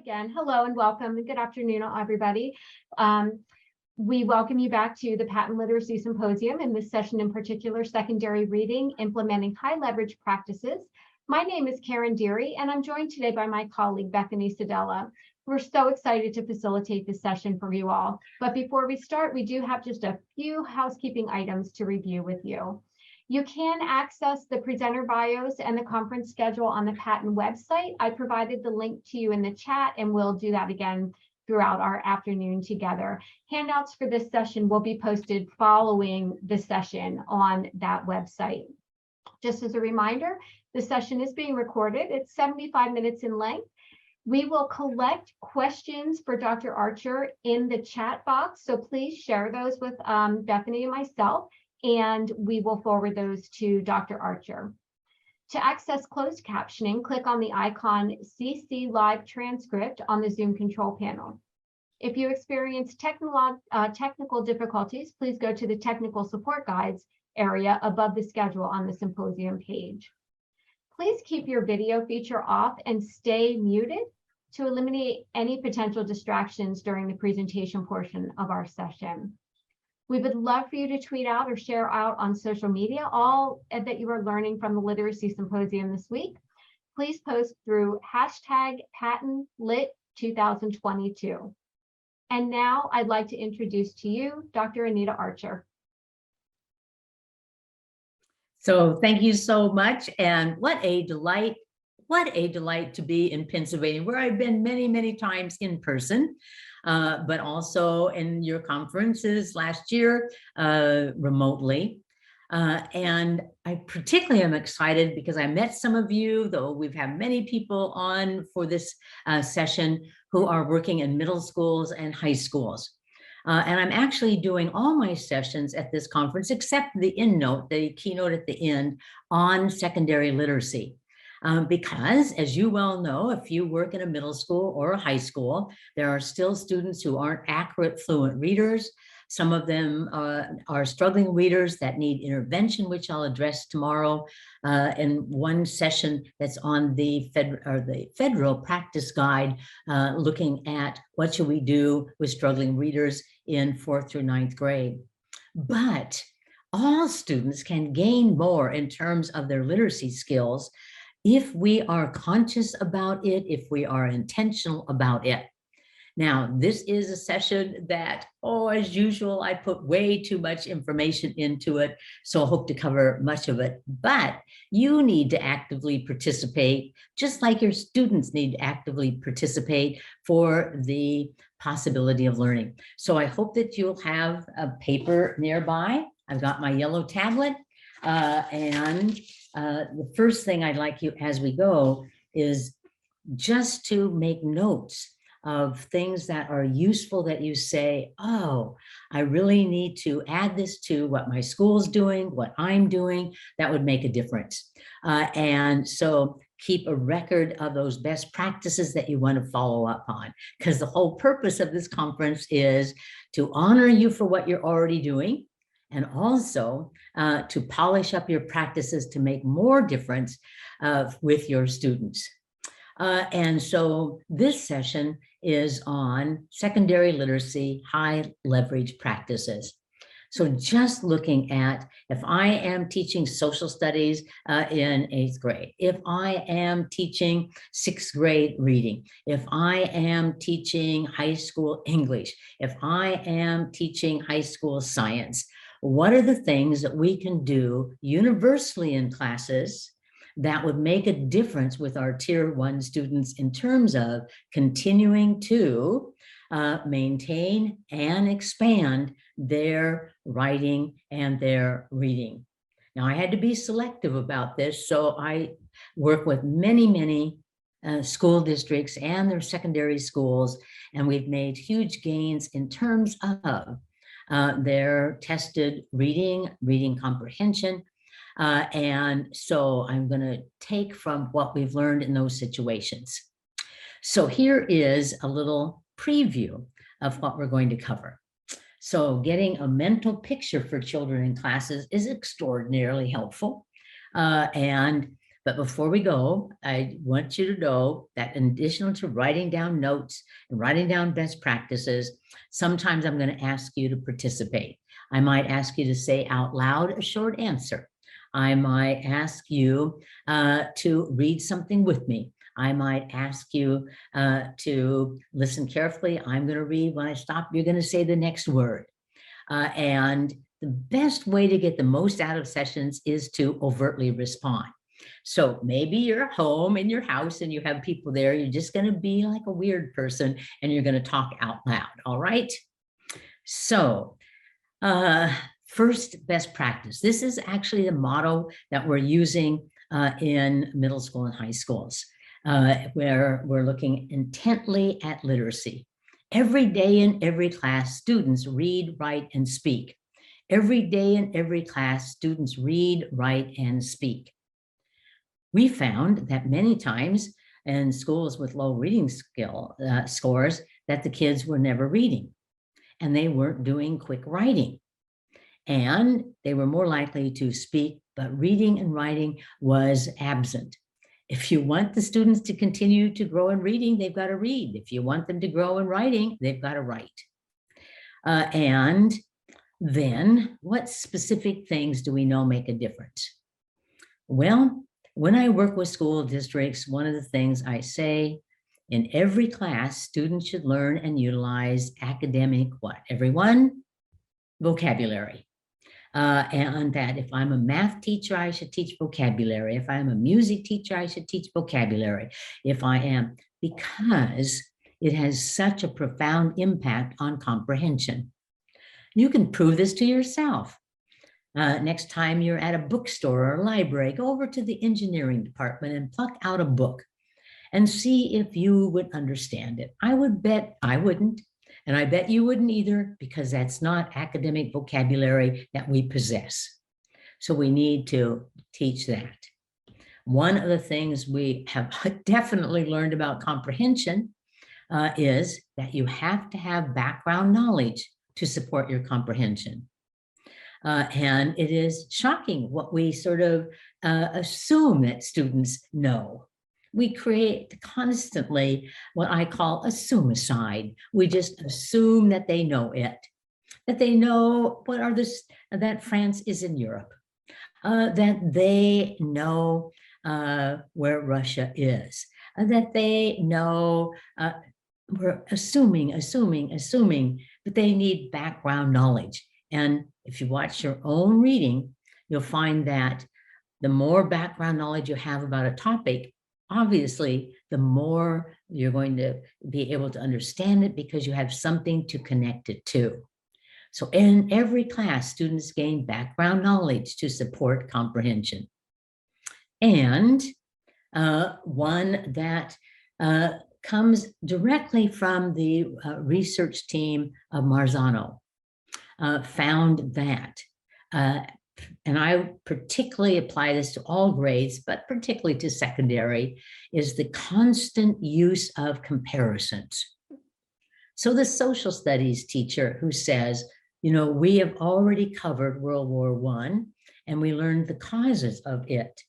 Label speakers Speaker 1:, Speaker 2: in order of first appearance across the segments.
Speaker 1: Again, hello and welcome and good afternoon, everybody. We welcome you back to the Patent Literacy Symposium, in this session in particular, secondary reading, implementing high leverage practices. My name is Karen Deary, and I'm joined today by my colleague, Bethany Sedella. We're so excited to facilitate this session for you all. But before we start, we do have just a few housekeeping items to review with you. You can access the presenter bios and the conference schedule on the patent website. I provided the link to you in the chat, and we'll do that again throughout our afternoon together. Handouts for this session will be posted following the session on that website. Just as a reminder, the session is being recorded. It's 75 minutes in length. We will collect questions for Dr. Archer in the chat box, so please share those with Bethany and myself, and we will forward those to Dr. Archer. To access closed captioning, click on the icon CC Live Transcript on the Zoom control panel. If you experience technical difficulties, please go to the Technical Support Guides area above the schedule on the symposium page. Please keep your video feature off and stay muted to eliminate any potential distractions during the presentation portion of our session. We would love for you to tweet out or share out on social media all that you are learning from the Literacy Symposium this week. Please post through hashtag PatentLit2022. And now I'd like to introduce to you Dr. Anita Archer.
Speaker 2: So thank you so much. And what a delight to be in Pennsylvania, where I've been many, many times in person. But also in your conferences last year remotely. And I particularly am excited because I met some of you, though we've had many people on for this session who are working in middle schools and high schools. And I'm actually doing all my sessions at this conference, except the end note, the keynote at the end, on secondary literacy. Because, as you well know, if you work in a middle school or a high school, there are still students who aren't accurate, fluent readers. Some of them are struggling readers that need intervention, which I'll address tomorrow in one session that's on the federal practice guide, looking at what should we do with struggling readers in 4th through 9th grade. But all students can gain more in terms of their literacy skills if we are conscious about it, if we are intentional about it. Now, this is a session that, as usual, I put way too much information into it, so I hope to cover much of it. But you need to actively participate, just like your students need to actively participate for the possibility of learning. So I hope that you'll have a paper nearby. I've got my yellow tablet, and the first thing I'd like you as we go is just to make notes of things that are useful that you say, oh, I really need to add this to what my school's doing, what I'm doing, that would make a difference. And so keep a record of those best practices that you want to follow up on, because the whole purpose of this conference is to honor you for what you're already doing, and also to polish up your practices to make more difference with your students. And so this session is on secondary literacy, high leverage practices. So just looking at, if I am teaching social studies in 8th grade, if I am teaching 6th grade reading, if I am teaching high school English, if I am teaching high school science, what are the things that we can do universally in classes that would make a difference with our Tier 1 students in terms of continuing to maintain and expand their writing and their reading? Now, I had to be selective about this, so I work with many school districts and their secondary schools, and we've made huge gains in terms of their tested reading comprehension. And so I'm going to take from what we've learned in those situations. So here is a little preview of what we're going to cover. So getting a mental picture for children in classes is extraordinarily helpful. And But before we go, I want you to know that in addition to writing down notes and writing down best practices, sometimes I'm going to ask you to participate. I might ask you to say out loud a short answer. I might ask you to read something with me. I might ask you to listen carefully. I'm going to read. When I stop, you're going to say the next word. And the best way to get the most out of sessions is to overtly respond. So maybe you're home in your house and you have people there. You're just going to be like a weird person and you're going to talk out loud. All right. So first, best practice. This is actually the motto that we're using in middle school and high schools, where we're looking intently at literacy. Every day in every class, students read, write, and speak. Every day in every class, students read, write, and speak. We found that many times in schools with low reading skill scores that the kids were never reading and they weren't doing quick writing. And they were more likely to speak, but reading and writing was absent. If you want the students to continue to grow in reading, they've got to read. If you want them to grow in writing, they've got to write. And then what specific things do we know make a difference? Well, when I work with school districts, one of the things I say, in every class, students should learn and utilize academic what? Everyone? Vocabulary. And that if I'm a math teacher, I should teach vocabulary. If I'm a music teacher, I should teach vocabulary. If I am, because it has such a profound impact on comprehension. You can prove this to yourself. Next time you're at a bookstore or a library, go over to the engineering department and pluck out a book and see if you would understand it. I would bet I wouldn't. And I bet you wouldn't either, because that's not academic vocabulary that we possess. So we need to teach that. One of the things we have definitely learned about comprehension is that you have to have background knowledge to support your comprehension. And it is shocking what we sort of assume that students know. We create constantly what I a assume-aside. We just assume that they know it, that they know what are this, that France is in Europe, that they know where Russia is, that they know, we're assuming, but they need background knowledge. And if you watch your own reading, you'll find that the more background knowledge you have about a topic, obviously, the more you're going to be able to understand it because you have something to connect it to. So in every class, students gain background knowledge to support comprehension. And one that comes directly from the research team of Marzano found that and I particularly apply this to all grades, but particularly to secondary, is the constant use of comparisons. So the social studies teacher who says, you know, we have already covered World War I and we learned the causes of it.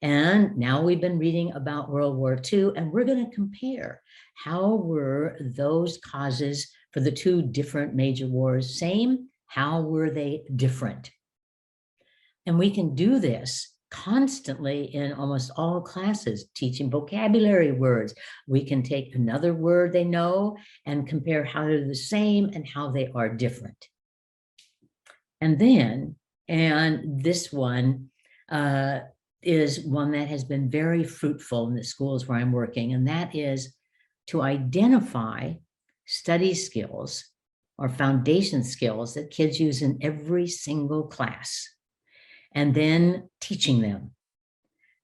Speaker 2: And now we've been reading about World War II and we're going to compare how were those causes for the two different major wars same? How were they different? And we can do this constantly in almost all classes, teaching vocabulary words. We can take another word they know and compare how they're the same and how they are different. And then, and this one is one that has been very fruitful in the schools where I'm working, and that is to identify study skills or foundation skills that kids use in every single class, and then teaching them.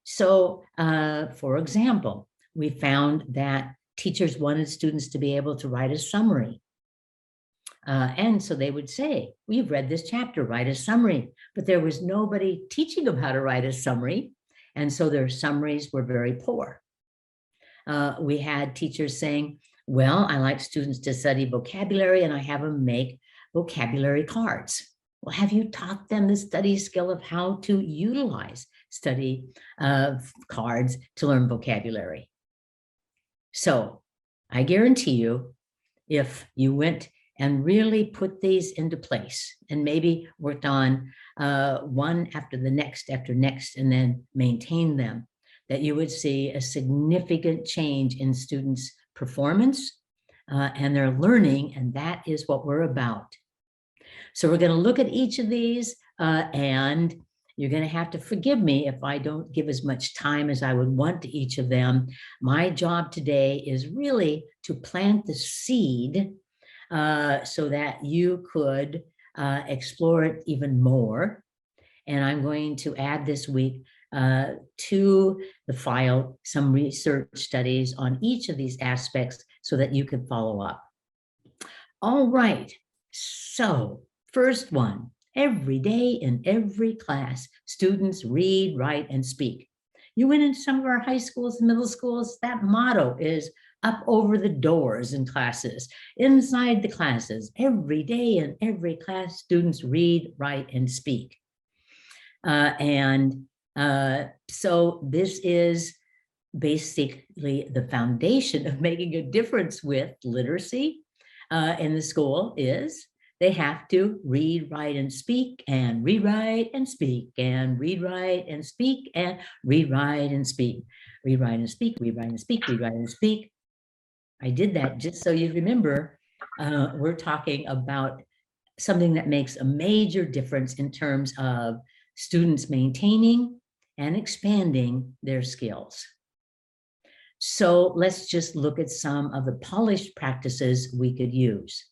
Speaker 2: So, for example, we found that teachers wanted students to be able to write a summary. And so they would say, we've read this chapter, write a summary, but there was nobody teaching them how to write a summary. And so their summaries were very poor. We had teachers saying, well, I like students to study vocabulary and I have them make vocabulary cards. Well, have you taught them the study skill of how to utilize study cards to learn vocabulary. So I guarantee you, if you went and really put these into place and maybe worked on one after the next after next, and then maintain them, that you would see a significant change in students' performance and their learning, and that is what we're about. So we're going to look at each of these, and you're going to have to forgive me if I don't give as much time as I would want to each of them. My job today is really to plant the seed so that you could explore it even more. And I'm going to add this week to the file some research studies on each of these aspects so that you can follow up. All right, so first one, every day in every class, students read, write, and speak. You went into some of our high schools and middle schools, that motto is up over the doors in classes, inside the classes, every day in every class, students read, write, and speak. So this is basically the foundation of making a difference with literacy in the school is they have to read, write, and speak, and rewrite and speak, and read, write, and speak, and read, write, and speak, read, write, and speak, read, write, and speak, read, write, and speak. I did that just so you remember, we're talking about something that makes a major difference in terms of students maintaining and expanding their skills. So let's just look at some of the polished practices we could use.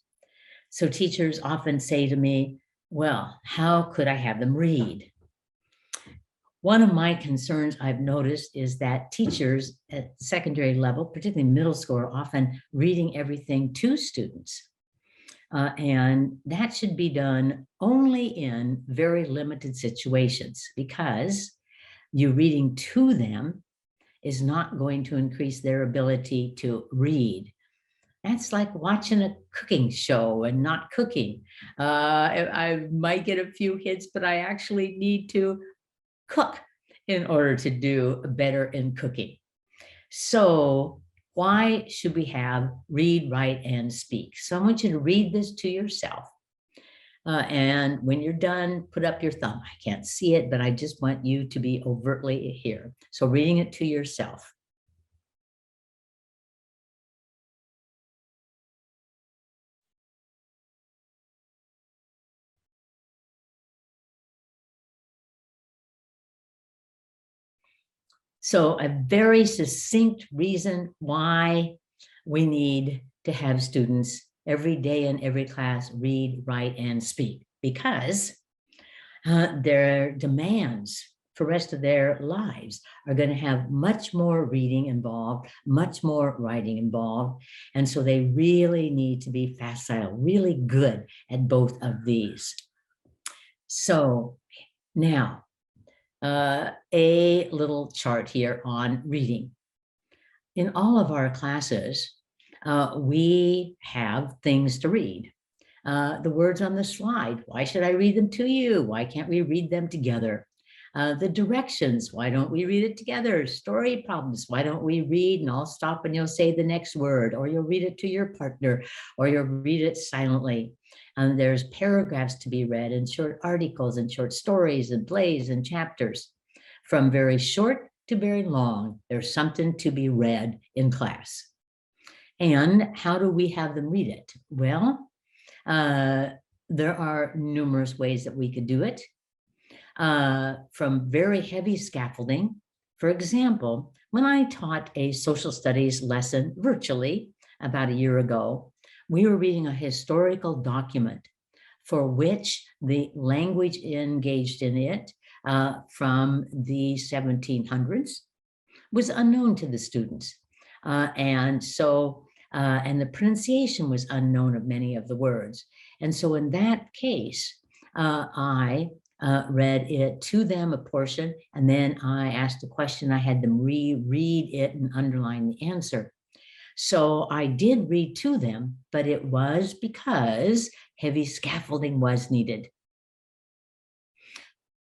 Speaker 2: So teachers often say to me, well, how could I have them read? One of my concerns I've noticed is that teachers at secondary level, particularly middle school, are often reading everything to students. And that should be done only in very limited situations, because you reading to them is not going to increase their ability to read. That's like watching a cooking show and not cooking. I might get a few hits, but I actually need to cook in order to do better in cooking. So why should we have read, write, and speak? So I want you to read this to yourself. And when you're done, put up your thumb. I can't see it, but I just want you to be overtly here. So reading it to yourself. So a very succinct reason why we need to have students every day in every class read, write, and speak, because their demands for the rest of their lives are going to have much more reading involved, much more writing involved. And so they really need to be facile, really good at both of these. So now, a little chart here on reading. In all of our classes, we have things to read. The words on the slide, why should I read them to you? Why can't we read them together? The directions, why don't we read it together? Story problems, why don't we read and I'll stop and you'll say the next word, or you'll read it to your partner, or you'll read it silently. And there's paragraphs to be read, and short articles and short stories and plays and chapters. From very short to very long, there's something to be read in class. And how do we have them read it? Well, there are numerous ways that we could do it. From very heavy scaffolding. For example, when I taught a social studies lesson virtually about a year ago, we were reading a historical document for which the language engaged in it from the 1700s was unknown to the students. And the pronunciation was unknown of many of the words. And so in that case, I read it to them, a portion, and then I asked a question. I had them reread it and underline the answer. So I did read to them, but it was because heavy scaffolding was needed.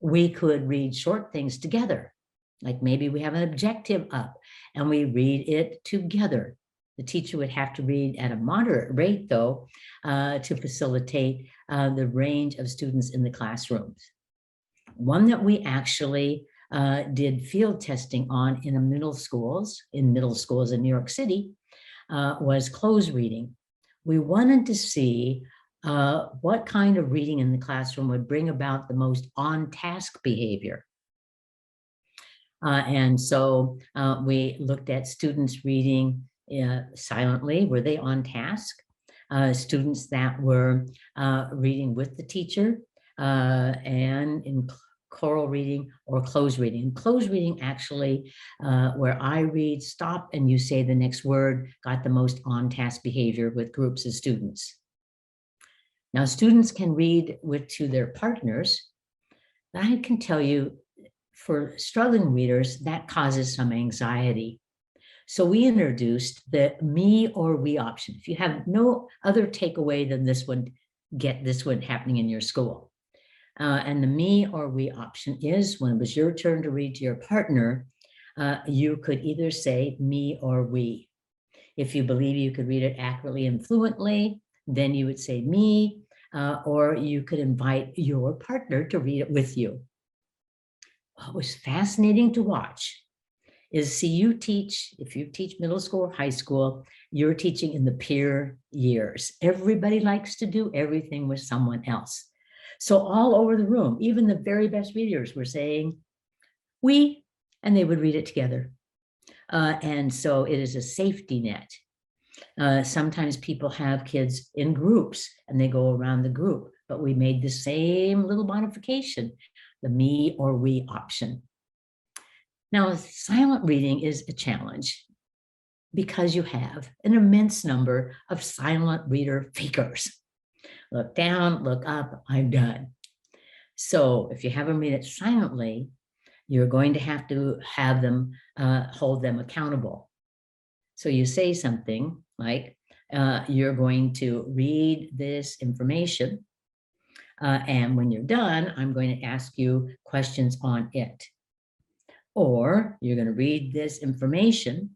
Speaker 2: We could read short things together. Like maybe we have an objective up and we read it together. The teacher would have to read at a moderate rate, though, to facilitate the range of students in the classrooms. One that we actually did field testing on in middle schools in New York City was cloze reading. We wanted to see what kind of reading in the classroom would bring about the most on-task behavior. And so we looked at students reading silently. Were they on task? Students that were reading with the teacher and in choral reading or cloze reading. And cloze reading actually, where I read, stop, and you say the next word, got the most on-task behavior with groups of students. Now, students can read to their partners. I can tell you, for struggling readers, that causes some anxiety. So we introduced the me or we option. If you have no other takeaway than this one, get this one happening in your school. And the me or we option is when it was your turn to read to your partner, you could either say me or we. If you believe you could read it accurately and fluently, then you would say me, or you could invite your partner to read it with you. What was fascinating to watch is, see, if you teach middle school or high school, you're teaching in the peer years. Everybody likes to do everything with someone else. So all over the room, even the very best readers were saying, we, and they would read it together. And so it is a safety net. Sometimes people have kids in groups and they go around the group, but we made the same little modification, the me or we option. Now, silent reading is a challenge because you have an immense number of silent reader fakers. Look down, look up, I'm done. So if you have them read it silently, you're going to have them hold them accountable. So you say something like, you're going to read this information, and when you're done, I'm going to ask you questions on it. Or you're going to read this information,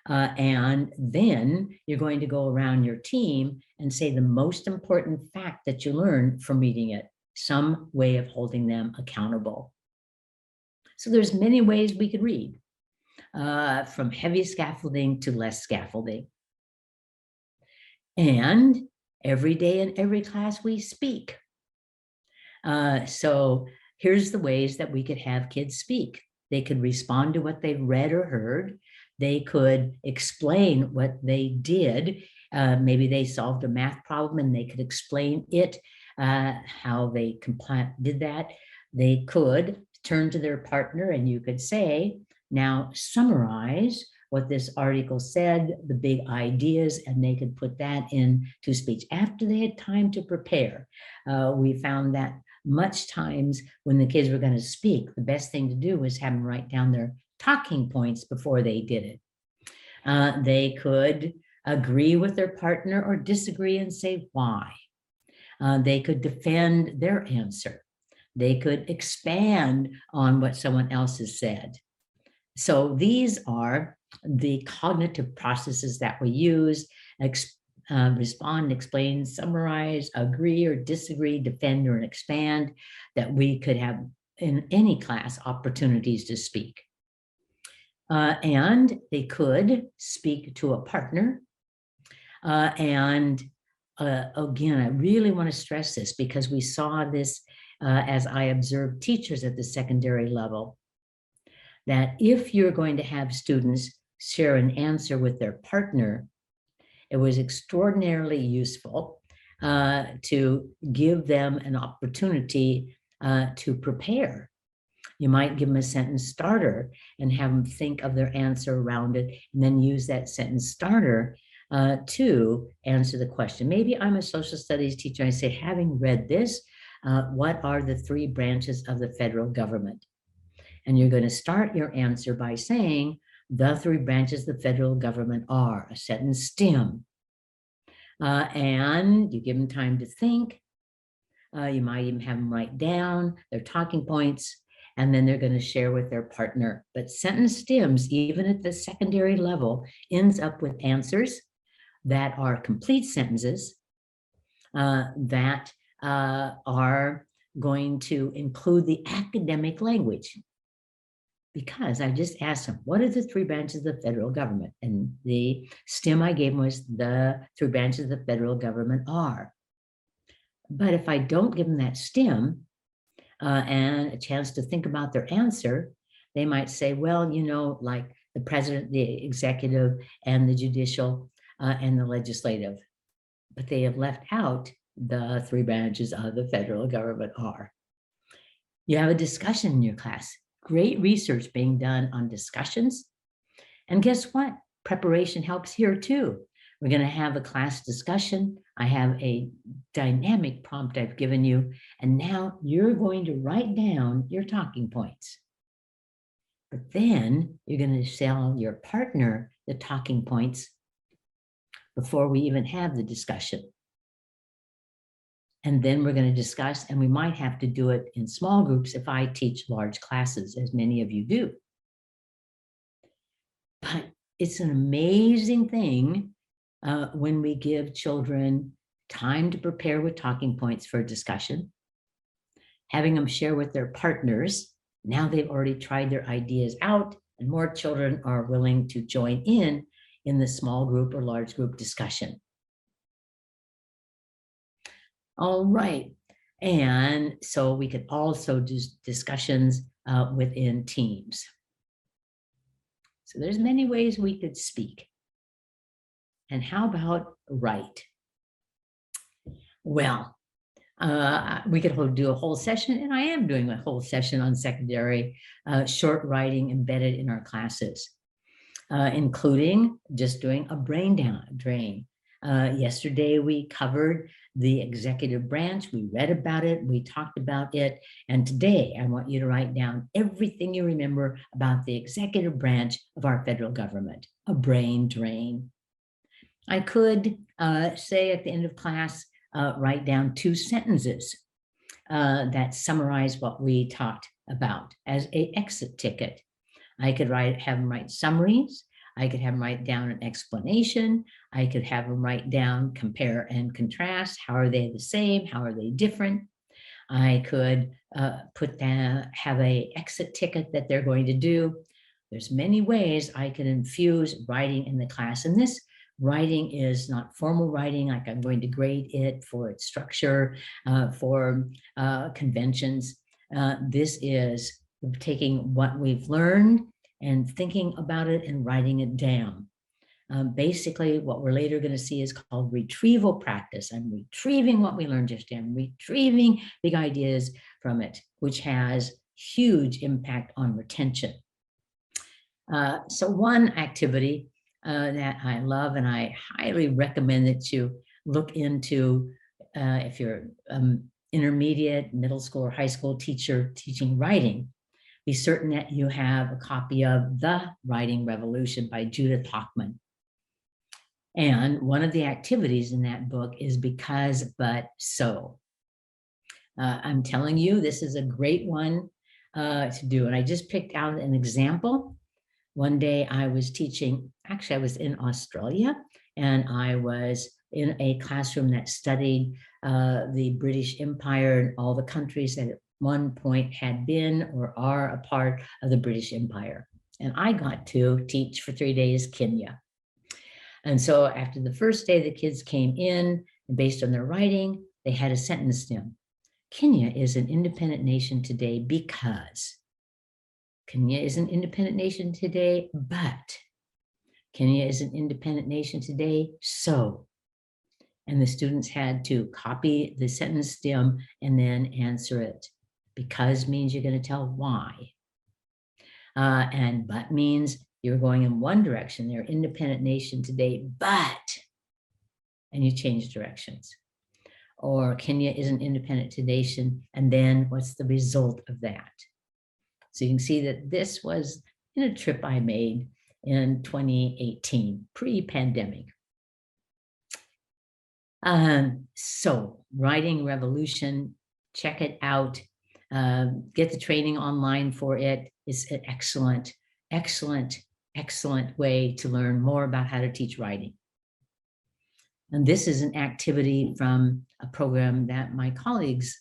Speaker 2: and then you're going to go around your team and say the most important fact that you learned from reading it, some way of holding them accountable. So there's many ways we could read, from heavy scaffolding to less scaffolding. And every day in every class we speak. So here's the ways that we could have kids speak. They could respond to what they've read or heard. They could explain what they did. Maybe they solved a math problem and they could explain it, how they did that. They could turn to their partner and you could say, now summarize what this article said, the big ideas, and they could put that into speech after they had time to prepare. We found that much times when the kids were going to speak, the best thing to do was have them write down their talking points before they did it. They could agree with their partner or disagree and say why. They could defend their answer. They could expand on what someone else has said. So these are the cognitive processes that we use: respond, explain, summarize, agree or disagree, defend or expand, that we could have in any class opportunities to speak. And they could speak to a partner. Again, I really want to stress this because we saw this as I observed teachers at the secondary level, that if you're going to have students share an answer with their partner, it was extraordinarily useful to give them an opportunity to prepare. You might give them a sentence starter and have them think of their answer around it, and then use that sentence starter to answer the question. Maybe I'm a social studies teacher. I say, having read this, what are the three branches of the federal government? And you're going to start your answer by saying, the three branches of the federal government are, a sentence stem. And you give them time to think. You might even have them write down their talking points, and then they're going to share with their partner. But sentence stems, even at the secondary level, ends up with answers that are complete sentences that are going to include the academic language. Because I just asked them, what are the three branches of the federal government? And the stem I gave them was the three branches of the federal government are. But if I don't give them that stem and a chance to think about their answer, they might say, well, you know, like the president, the executive, and the judicial, and the legislative. But they have left out the three branches of the federal government are. You have a discussion in your class. Great research being done on discussions. And guess what? Preparation helps here too. We're going to have a class discussion. I have a dynamic prompt I've given you, and now you're going to write down your talking points. But then you're going to tell your partner the talking points before we even have the discussion. And then we're going to discuss, and we might have to do it in small groups if I teach large classes, as many of you do. But it's an amazing thing when we give children time to prepare with talking points for a discussion, having them share with their partners. Now they've already tried their ideas out, and more children are willing to join in the small group or large group discussion. All right. And so we could also do discussions within teams. So there's many ways we could speak. And how about write? Well, we could do a whole session, and I am doing a whole session on secondary short writing embedded in our classes, including just doing a brain drain. Yesterday, we covered the executive branch. We read about it. We talked about it. And today, I want you to write down everything you remember about the executive branch of our federal government, a brain drain. I could say at the end of class, write down 2 sentences that summarize what we talked about as an exit ticket. I could have them write summaries. I could have them write down an explanation. I could have them write down compare and contrast. How are they the same? How are they different? I could have a exit ticket that they're going to do. There's many ways I can infuse writing in the class. And this writing is not formal writing, like I'm going to grade it for its structure, for conventions. This is taking what we've learned and thinking about it and writing it down. Basically, what we're later going to see is called retrieval practice. I'm retrieving what we learned yesterday. I'm retrieving big ideas from it, which has huge impact on retention. So one activity that I love, and I highly recommend that you look into if you're intermediate, middle school, or high school teacher teaching writing, be certain that you have a copy of The Writing Revolution by Judith Hoffman. And one of the activities in that book is because, but, so. I'm telling you, this is a great one to do. And I just picked out an example. One day I was teaching, actually I was in Australia, and I was in a classroom that studied the British Empire and all the countries that at one point had been or are a part of the British Empire. And I got to teach for 3 days Kenya. And so after the first day, the kids came in, and based on their writing, they had a sentence stem. Kenya is an independent nation today because. Kenya is an independent nation today, but. Kenya is an independent nation today, so. And the students had to copy the sentence stem and then answer it. Because means you're going to tell why. And but means you're going in one direction. They're independent nation today, but. And you change directions. Or Kenya is an independent nation, and then what's the result of that? So you can see that this was in a trip I made in 2018, pre-pandemic. So writing revolution check it out. Get the training online for it. It's an excellent, excellent, excellent way to learn more about how to teach writing. And this is an activity from a program that my colleagues,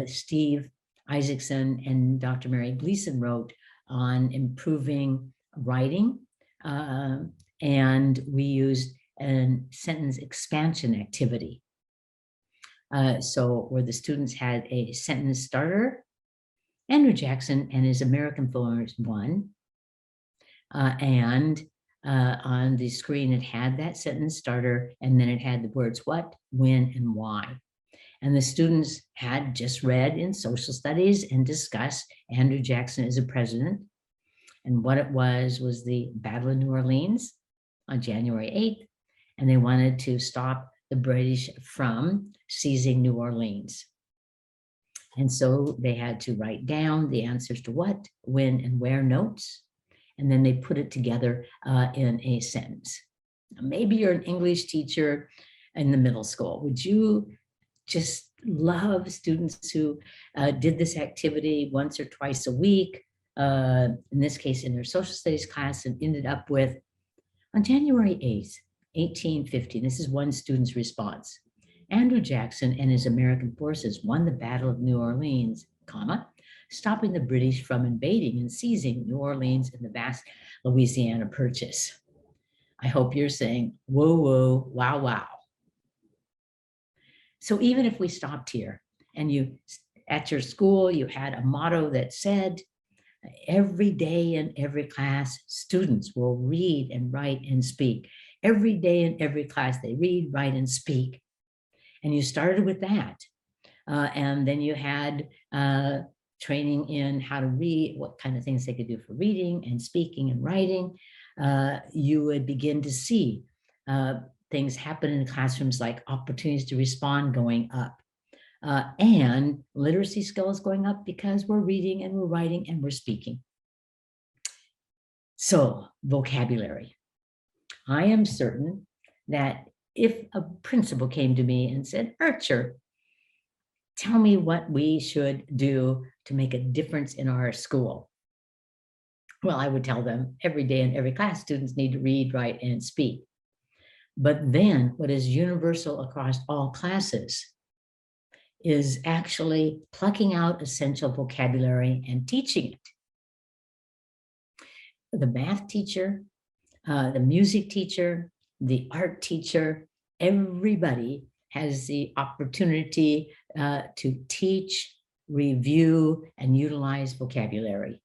Speaker 2: Steve Isaacson and Dr. Mary Gleason, wrote on improving writing. And we used a sentence expansion activity. So where the students had a sentence starter, Andrew Jackson and his American Fluency won. And on the screen, it had that sentence starter, and then it had the words what, when, and why. And the students had just read in social studies and discussed Andrew Jackson as a president. And what it was the Battle of New Orleans on January 8th. And they wanted to stop the British from seizing New Orleans. And so they had to write down the answers to what, when, and where notes. And then they put it together in a sentence. Now, maybe you're an English teacher in the middle school. Would you just love students who did this activity once or twice a week, in this case in their social studies class, and ended up with, on January 8th, 1850, this is one student's response, Andrew Jackson and his American forces won the Battle of New Orleans, comma, stopping the British from invading and seizing New Orleans and the vast Louisiana Purchase. I hope you're saying, whoa, whoa, wow, wow. So even if we stopped here and you, at your school, you had a motto that said, every day in every class, students will read and write and speak. Every day in every class, they read, write, and speak. And you started with that. And then you had training in how to read, what kind of things they could do for reading and speaking and writing. You would begin to see things happen in classrooms like opportunities to respond going up. And literacy skills going up because we're reading and we're writing and we're speaking. So vocabulary. I am certain that if a principal came to me and said, Archer, tell me what we should do to make a difference in our school. Well, I would tell them every day in every class, students need to read, write, and speak. But then what is universal across all classes is actually plucking out essential vocabulary and teaching it. The math teacher, the music teacher, the art teacher, everybody has the opportunity to teach, review, and utilize vocabulary.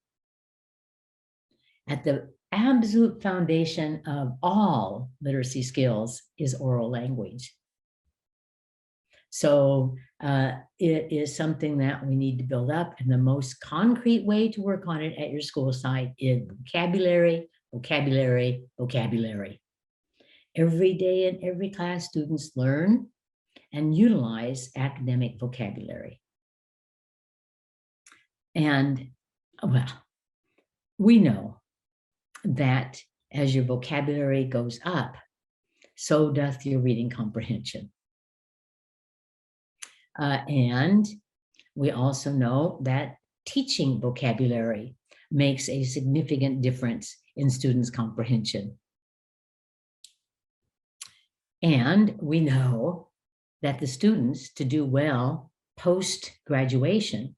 Speaker 2: At the absolute foundation of all literacy skills is oral language. So it is something that we need to build up, and the most concrete way to work on it at your school site is vocabulary, vocabulary, vocabulary. Every day in every class, students learn and utilize academic vocabulary. And well, we know that as your vocabulary goes up, so doth your reading comprehension. And we also know that teaching vocabulary makes a significant difference in students' comprehension. And we know that the students, to do well post-graduation,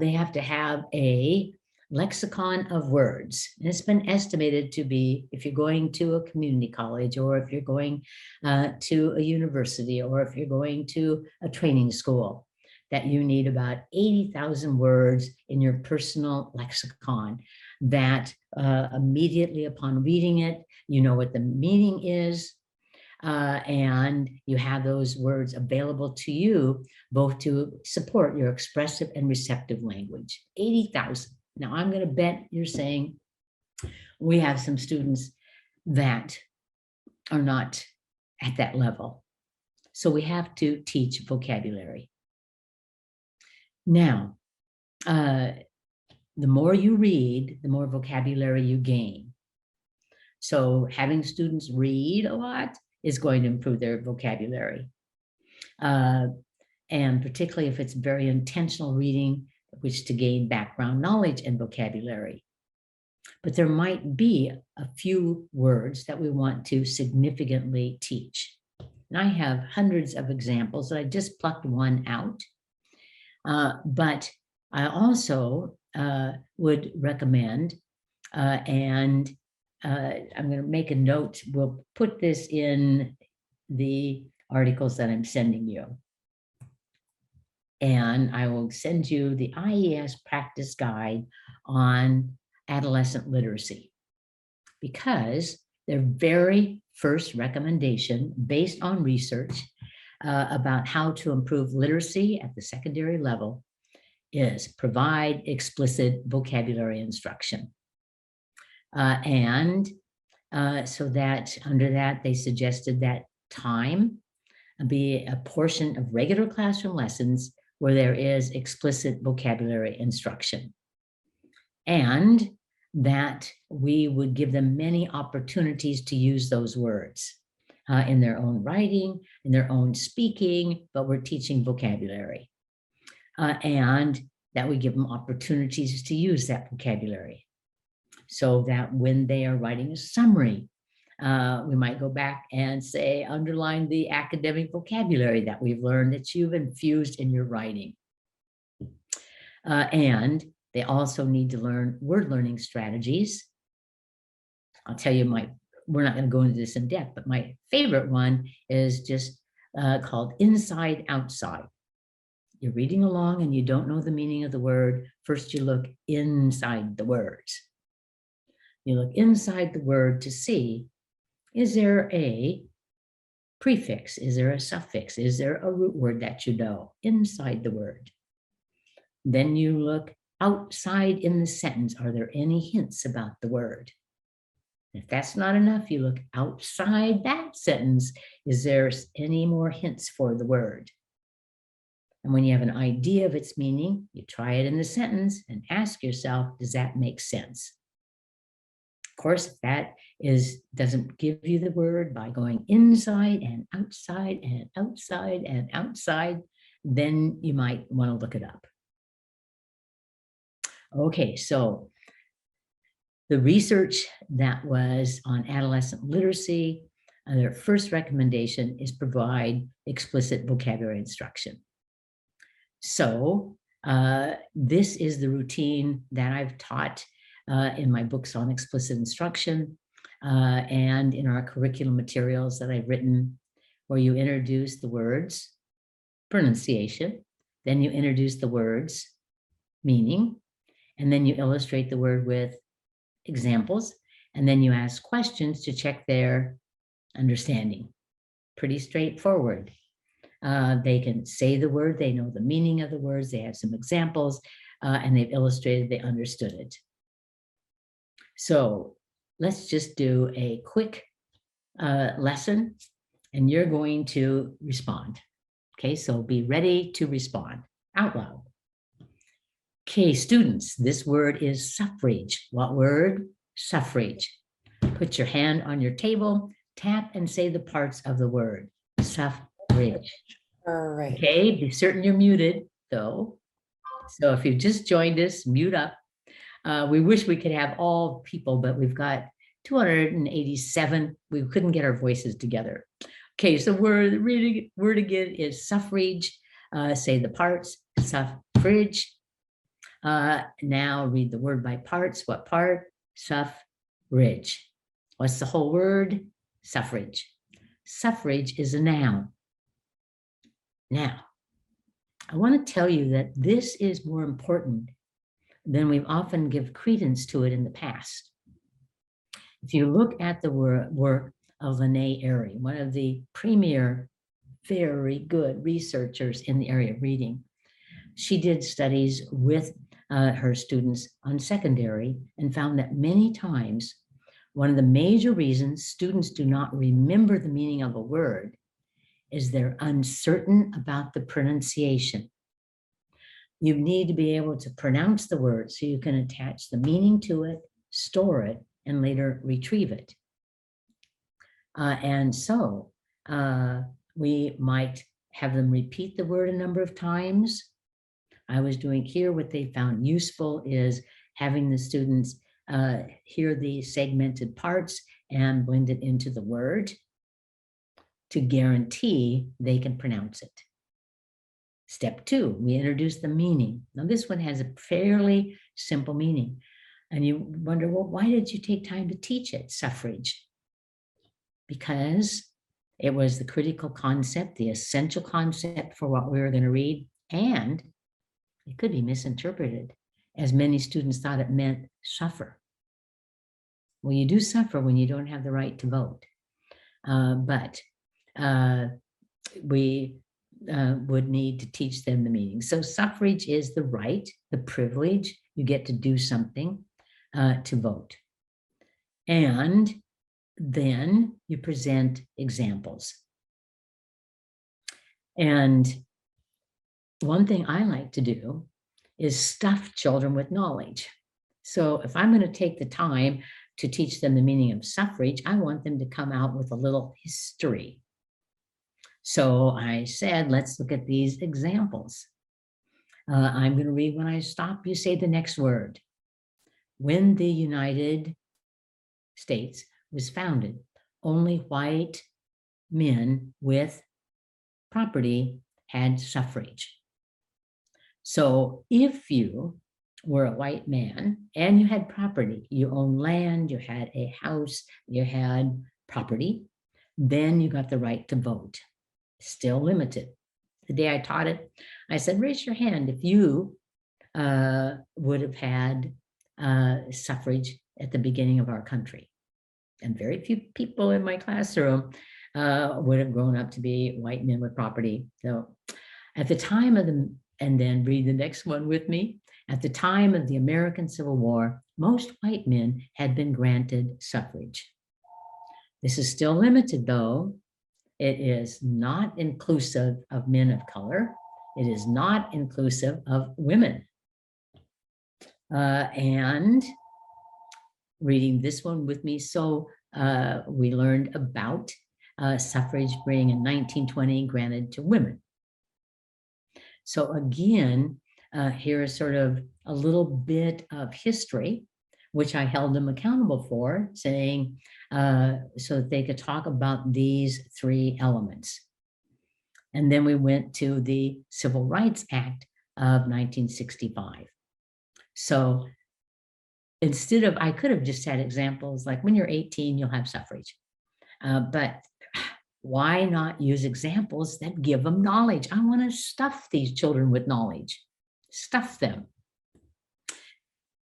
Speaker 2: they have to have a lexicon of words. And it's been estimated to be, if you're going to a community college, or if you're going to a university, or if you're going to a training school, that you need about 80,000 words in your personal lexicon that immediately upon reading it, you know what the meaning is, and you have those words available to you, both to support your expressive and receptive language. 80,000. Now, I'm going to bet you're saying we have some students that are not at that level. So we have to teach vocabulary. Now, the more you read, the more vocabulary you gain. So having students read a lot is going to improve their vocabulary. and particularly if it's very intentional reading, which to gain background knowledge and vocabulary. But there might be a few words that we want to significantly teach. And I have hundreds of examples, and I just plucked one out. But I also would recommend, and I'm going to make a note, we'll put this in the articles that I'm sending you. And I will send you the IES practice guide on adolescent literacy, because their very first recommendation based on research about how to improve literacy at the secondary level is provide explicit vocabulary instruction. So that under that, they suggested that time be a portion of regular classroom lessons where there is explicit vocabulary instruction, and that we would give them many opportunities to use those words in their own writing, in their own speaking, but we're teaching vocabulary. And that we give them opportunities to use that vocabulary, so that when they are writing a summary, we might go back and say, underline the academic vocabulary that we've learned that you've infused in your writing. And they also need to learn word learning strategies. I'll tell you we're not going to go into this in depth, but my favorite one is just called inside outside. You're reading along and you don't know the meaning of the word. First, you look inside the words. You look inside the word to see, is there a prefix? Is there a suffix? Is there a root word that you know inside the word? Then you look outside in the sentence. Are there any hints about the word? If that's not enough, you look outside that sentence. Is there any more hints for the word? And when you have an idea of its meaning, you try it in the sentence and ask yourself, does that make sense? Of course, if that doesn't give you the word by going inside and outside and outside and outside, then you might want to look it up. Okay, so the research that was on adolescent literacy, their first recommendation is provide explicit vocabulary instruction. So this is the routine that I've taught in my books on explicit instruction and in our curriculum materials that I've written, where you introduce the words, pronunciation, then you introduce the words, meaning, and then you illustrate the word with examples, and then you ask questions to check their understanding. Pretty straightforward. They can say the word, they know the meaning of the words, they have some examples, and they've illustrated they understood it. So let's just do a quick lesson, and you're going to respond. Okay, so be ready to respond out loud. Okay, students, this word is suffrage. What word? Suffrage. Put your hand on your table, tap and say the parts of the word. Suffrage.
Speaker 3: All right.
Speaker 2: Okay, be certain you're muted though. So if you've just joined us, mute up. We wish we could have all people, but we've got 287. We couldn't get our voices together. Okay, so word again is suffrage. Say the parts, suffrage. Now read the word by parts. What part? Suffrage. What's the whole word? Suffrage. Suffrage is a noun. Now, I want to tell you that this is more important than we've often give credence to it in the past. If you look at the work of Lene Airy, one of the premier, very good researchers in the area of reading, she did studies with her students on secondary and found that many times one of the major reasons students do not remember the meaning of a word is they're uncertain about the pronunciation. You need to be able to pronounce the word so you can attach the meaning to it, store it, and later retrieve it. And so we might have them repeat the word a number of times. I was doing here what they found useful is having the students hear the segmented parts and blend it into the word to guarantee they can pronounce it. Step 2, we introduce the meaning. Now this one has a fairly simple meaning. And you wonder, well, why did you take time to teach it, suffrage? Because it was the critical concept, the essential concept for what we were going to read, and it could be misinterpreted, as many students thought it meant suffer. Well, you do suffer when you don't have the right to vote. But we would need to teach them the meaning. So suffrage is the right, the privilege. You get to do something to vote. And then you present examples. And one thing I like to do is stuff children with knowledge. So if I'm going to take the time to teach them the meaning of suffrage, I want them to come out with a little history. So I said, let's look at these examples. I'm going to read. When I stop, you say the next word. When the United States was founded, only white men with property had suffrage. So if you were a white man and you had property, you owned land, you had a house, you had property, then you got the right to vote. Still limited. The day I taught it, I said, raise your hand if you would have had suffrage at the beginning of our country. And very few people in my classroom would have grown up to be white men with property. So at the time of the, and then read the next one with me, at the time of the American Civil War, most white men had been granted suffrage. This is still limited though. It is not inclusive of men of color. It is not inclusive of women. And reading this one with me. So we learned about suffrage being in 1920 granted to women. So again, here is sort of a little bit of history, which I held them accountable for, saying so that they could talk about these 3 elements. And then we went to the Civil Rights Act of 1965. So instead of, I could have just had examples like when you're 18, you'll have suffrage. But why not use examples that give them knowledge? I want to stuff these children with knowledge, stuff them.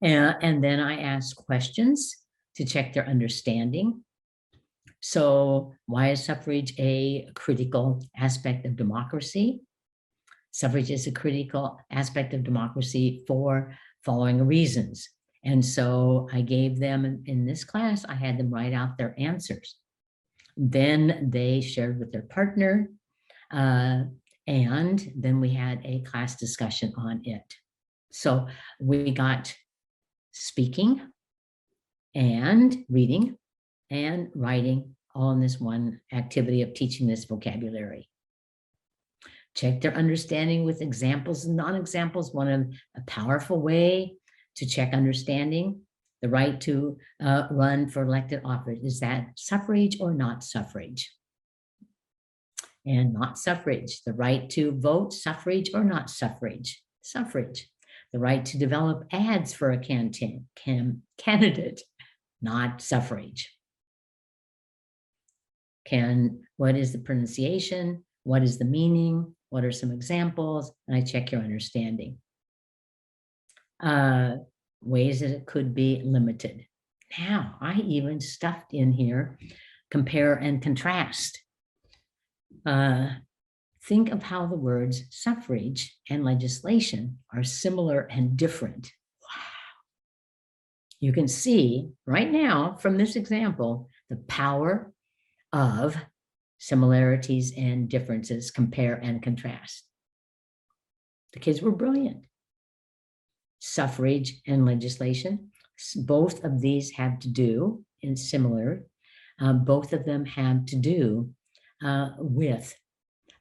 Speaker 2: And then I ask questions to check their understanding. So why is suffrage a critical aspect of democracy? Suffrage is a critical aspect of democracy for following reasons. And so I gave them, in this class, I had them write out their answers. Then they shared with their partner, and then we had a class discussion on it. So we got speaking and reading and writing all in this one activity of teaching this vocabulary. Check their understanding with examples and non-examples. One of a powerful way to check understanding. The right to run for elected office. Is that suffrage or not suffrage? And not suffrage. The right to vote, suffrage or not suffrage? Suffrage. The right to develop ads for a candidate, not suffrage. What is the pronunciation? What is the meaning? What are some examples? And I check your understanding. Ways that it could be limited. Now, I even stuffed in here, compare and contrast. Think of how the words suffrage and legislation are similar and different. Wow. You can see right now from this example, the power of similarities and differences, compare and contrast. The kids were brilliant. Suffrage and legislation, both of these have to do, and similar, both of them have to do with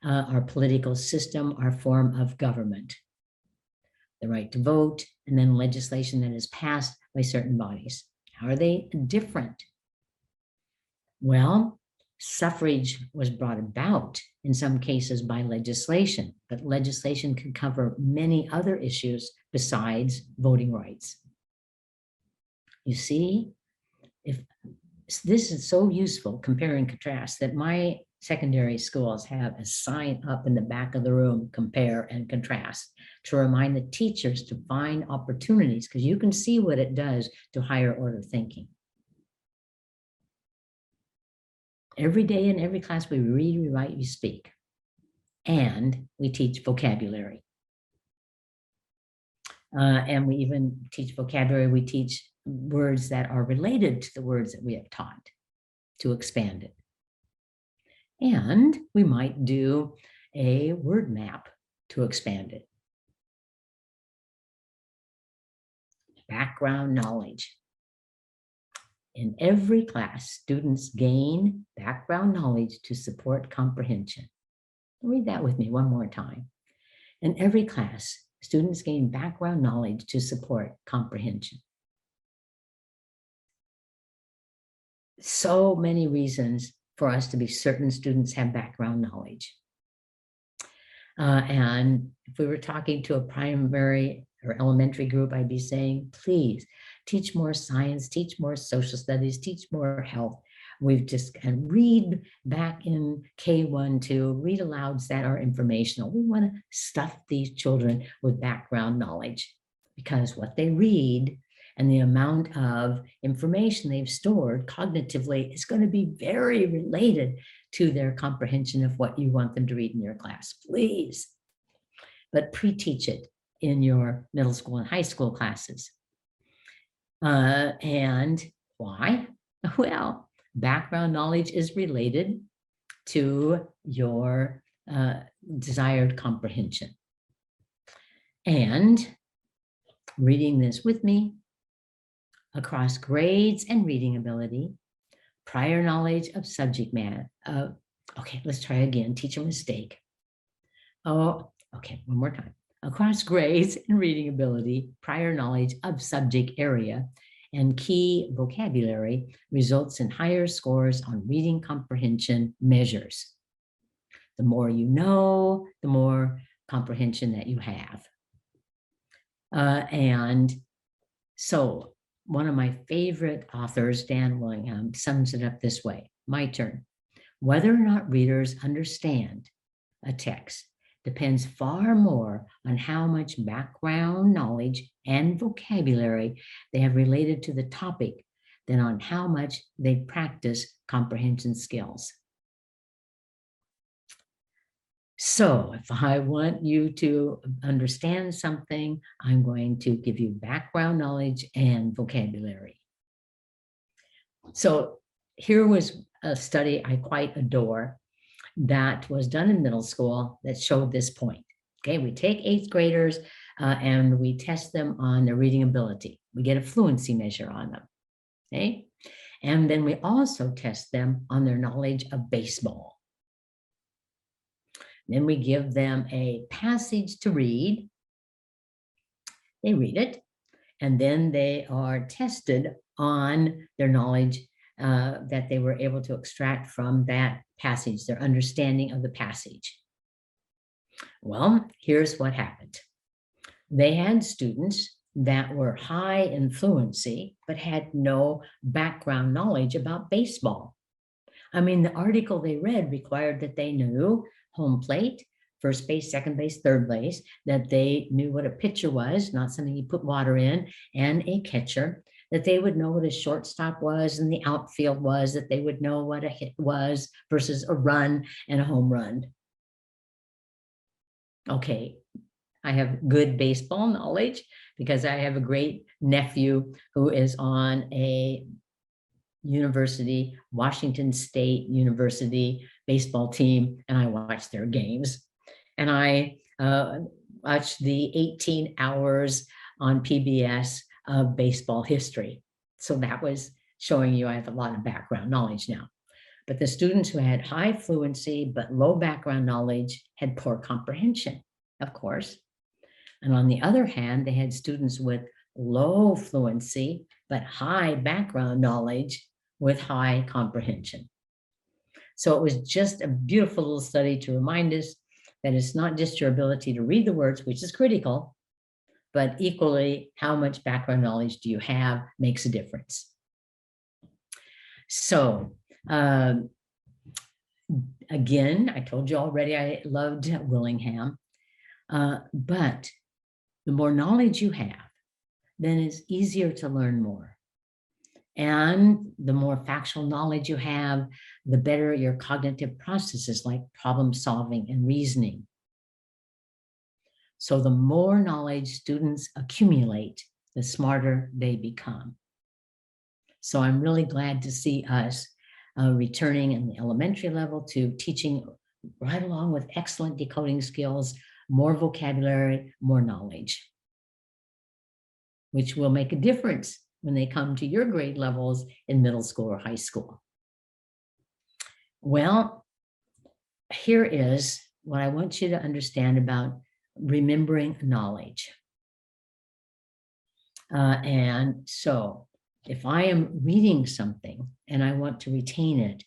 Speaker 2: our political system, our form of government. The right to vote, and then legislation that is passed by certain bodies. How are they different? Well, suffrage was brought about in some cases by legislation, but legislation can cover many other issues besides voting rights. You see, if this is so useful, compare and contrast, that my secondary schools have a sign up in the back of the room, compare and contrast, to remind the teachers to find opportunities, because you can see what it does to higher order thinking. Every day in every class, we read, we write, we speak, and we teach vocabulary. And we even teach vocabulary. We teach words that are related to the words that we have taught to expand it. And we might do a word map to expand it. Background knowledge. In every class, students gain background knowledge to support comprehension. Read that with me one more time. In every class, students gain background knowledge to support comprehension. So many reasons for us to be certain students have background knowledge. And if we were talking to a primary or elementary group, I'd be saying, please teach more science, teach more social studies, teach more health. We've just, and read back in K1 to read alouds that are informational. We want to stuff these children with background knowledge, because what they read and the amount of information they've stored cognitively is going to be very related to their comprehension of what you want them to read in your class, please. But pre-teach it in your middle school and high school classes. And why? Well, background knowledge is related to your desired comprehension. And reading this with me, across grades and reading ability, prior knowledge of subject matter. Okay, let's try again, teach a mistake. Oh, okay, one more time. Across grades and reading ability, prior knowledge of subject area and key vocabulary results in higher scores on reading comprehension measures. The more you know, the more comprehension that you have. And so one of my favorite authors, Dan Willingham, sums it up this way. My turn. Whether or not readers understand a text depends far more on how much background knowledge and vocabulary they have related to the topic than on how much they practice comprehension skills. So if I want you to understand something, I'm going to give you background knowledge and vocabulary. So here was a study I quite adore that was done in middle school that showed this point. Okay, we take 8th graders and we test them on their reading ability. We get a fluency measure on them. Okay, and then we also test them on their knowledge of baseball. Then we give them a passage to read. They read it, and then they are tested on their knowledge that they were able to extract from that passage, their understanding of the passage. Well, here's what happened. They had students that were high in fluency, but had no background knowledge about baseball. I mean, the article they read required that they knew home plate, first base, second base, third base, that they knew what a pitcher was, not something you put water in, and a catcher, that they would know what a shortstop was and the outfield was, that they would know what a hit was versus a run and a home run. Okay, I have good baseball knowledge because I have a great nephew who is on a university, Washington State University baseball team, and I watch their games. And I watch the 18 hours on PBS of baseball history. So that was showing you I have a lot of background knowledge now. But the students who had high fluency but low background knowledge had poor comprehension, of course. And on the other hand, they had students with low fluency but high background knowledge with high comprehension. So it was just a beautiful little study to remind us that it's not just your ability to read the words, which is critical, but equally how much background knowledge do you have makes a difference. So again, I told you already I loved Willingham, but the more knowledge you have, then it's easier to learn more. And the more factual knowledge you have, the better your cognitive processes like problem solving and reasoning. So the more knowledge students accumulate, the smarter they become. So I'm really glad to see us returning in the elementary level to teaching right along with excellent decoding skills, more vocabulary, more knowledge, which will make a difference when they come to your grade levels in middle school or high school. Well, here is what I want you to understand about remembering knowledge. And so if I am reading something and I want to retain it,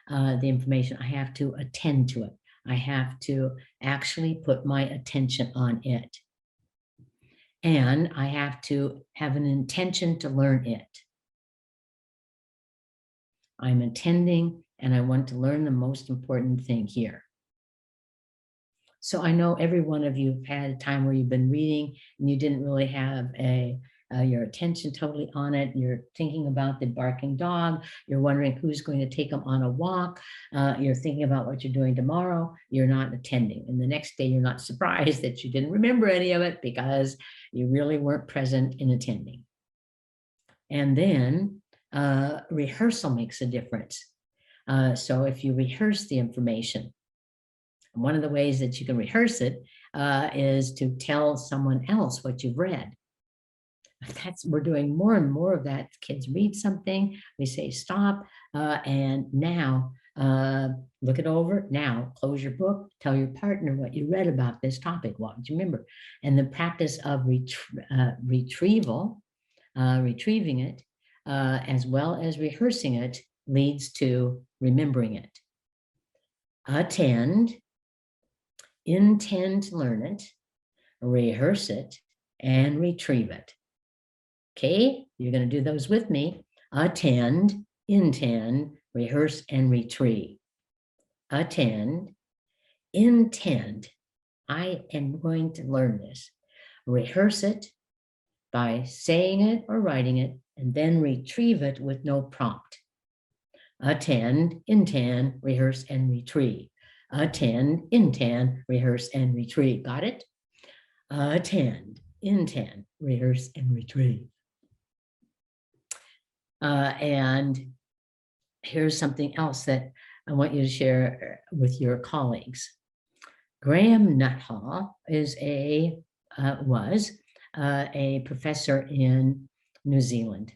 Speaker 2: the information, I have to attend to it. I have to actually put my attention on it. And I have to have an intention to learn it. I'm attending and I want to learn the most important thing here. So I know every one of you have had a time where you've been reading and you didn't really have your attention totally on it. You're thinking about the barking dog. You're wondering who's going to take them on a walk. You're thinking about what you're doing tomorrow. You're not attending. And the next day, you're not surprised that you didn't remember any of it because you really weren't present in attending. And then rehearsal makes a difference. So if you rehearse the information, one of the ways that you can rehearse it is to tell someone else what you've read. We're doing more and more of that. Kids read something, we say stop, and now look it over. Now close your book, tell your partner what you read about this topic, what did you remember? And the practice of retrieving it, as well as rehearsing it, leads to remembering it. Attend, intend to learn it, rehearse it, and retrieve it. Okay, you're going to do those with me. Attend, intend, rehearse, and retrieve. Attend, intend. I am going to learn this. Rehearse it by saying it or writing it, and then retrieve it with no prompt. Attend, intend, rehearse, and retrieve. Attend, intend, rehearse, and retrieve. Got it? Attend, intend, rehearse, and retrieve. And here's something else that I want you to share with your colleagues. Graham Nuthall was a professor in New Zealand.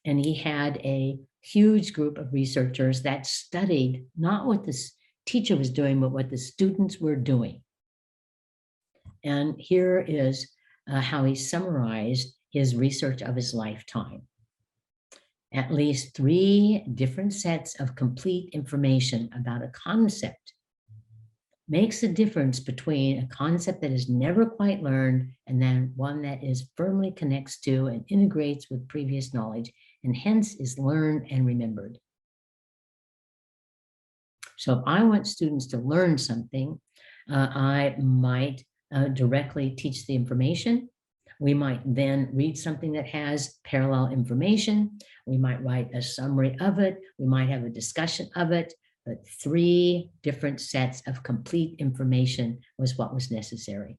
Speaker 2: And he had a huge group of researchers that studied not what the teacher was doing, but what the students were doing. And here is how he summarized his research of his lifetime. At least 3 different sets of complete information about a concept makes a difference between a concept that is never quite learned and then one that is firmly connects to and integrates with previous knowledge and hence is learned and remembered. So if I want students to learn something, I might directly teach the information. We might then read something that has parallel information. We might write a summary of it. We might have a discussion of it, but 3 different sets of complete information was what was necessary.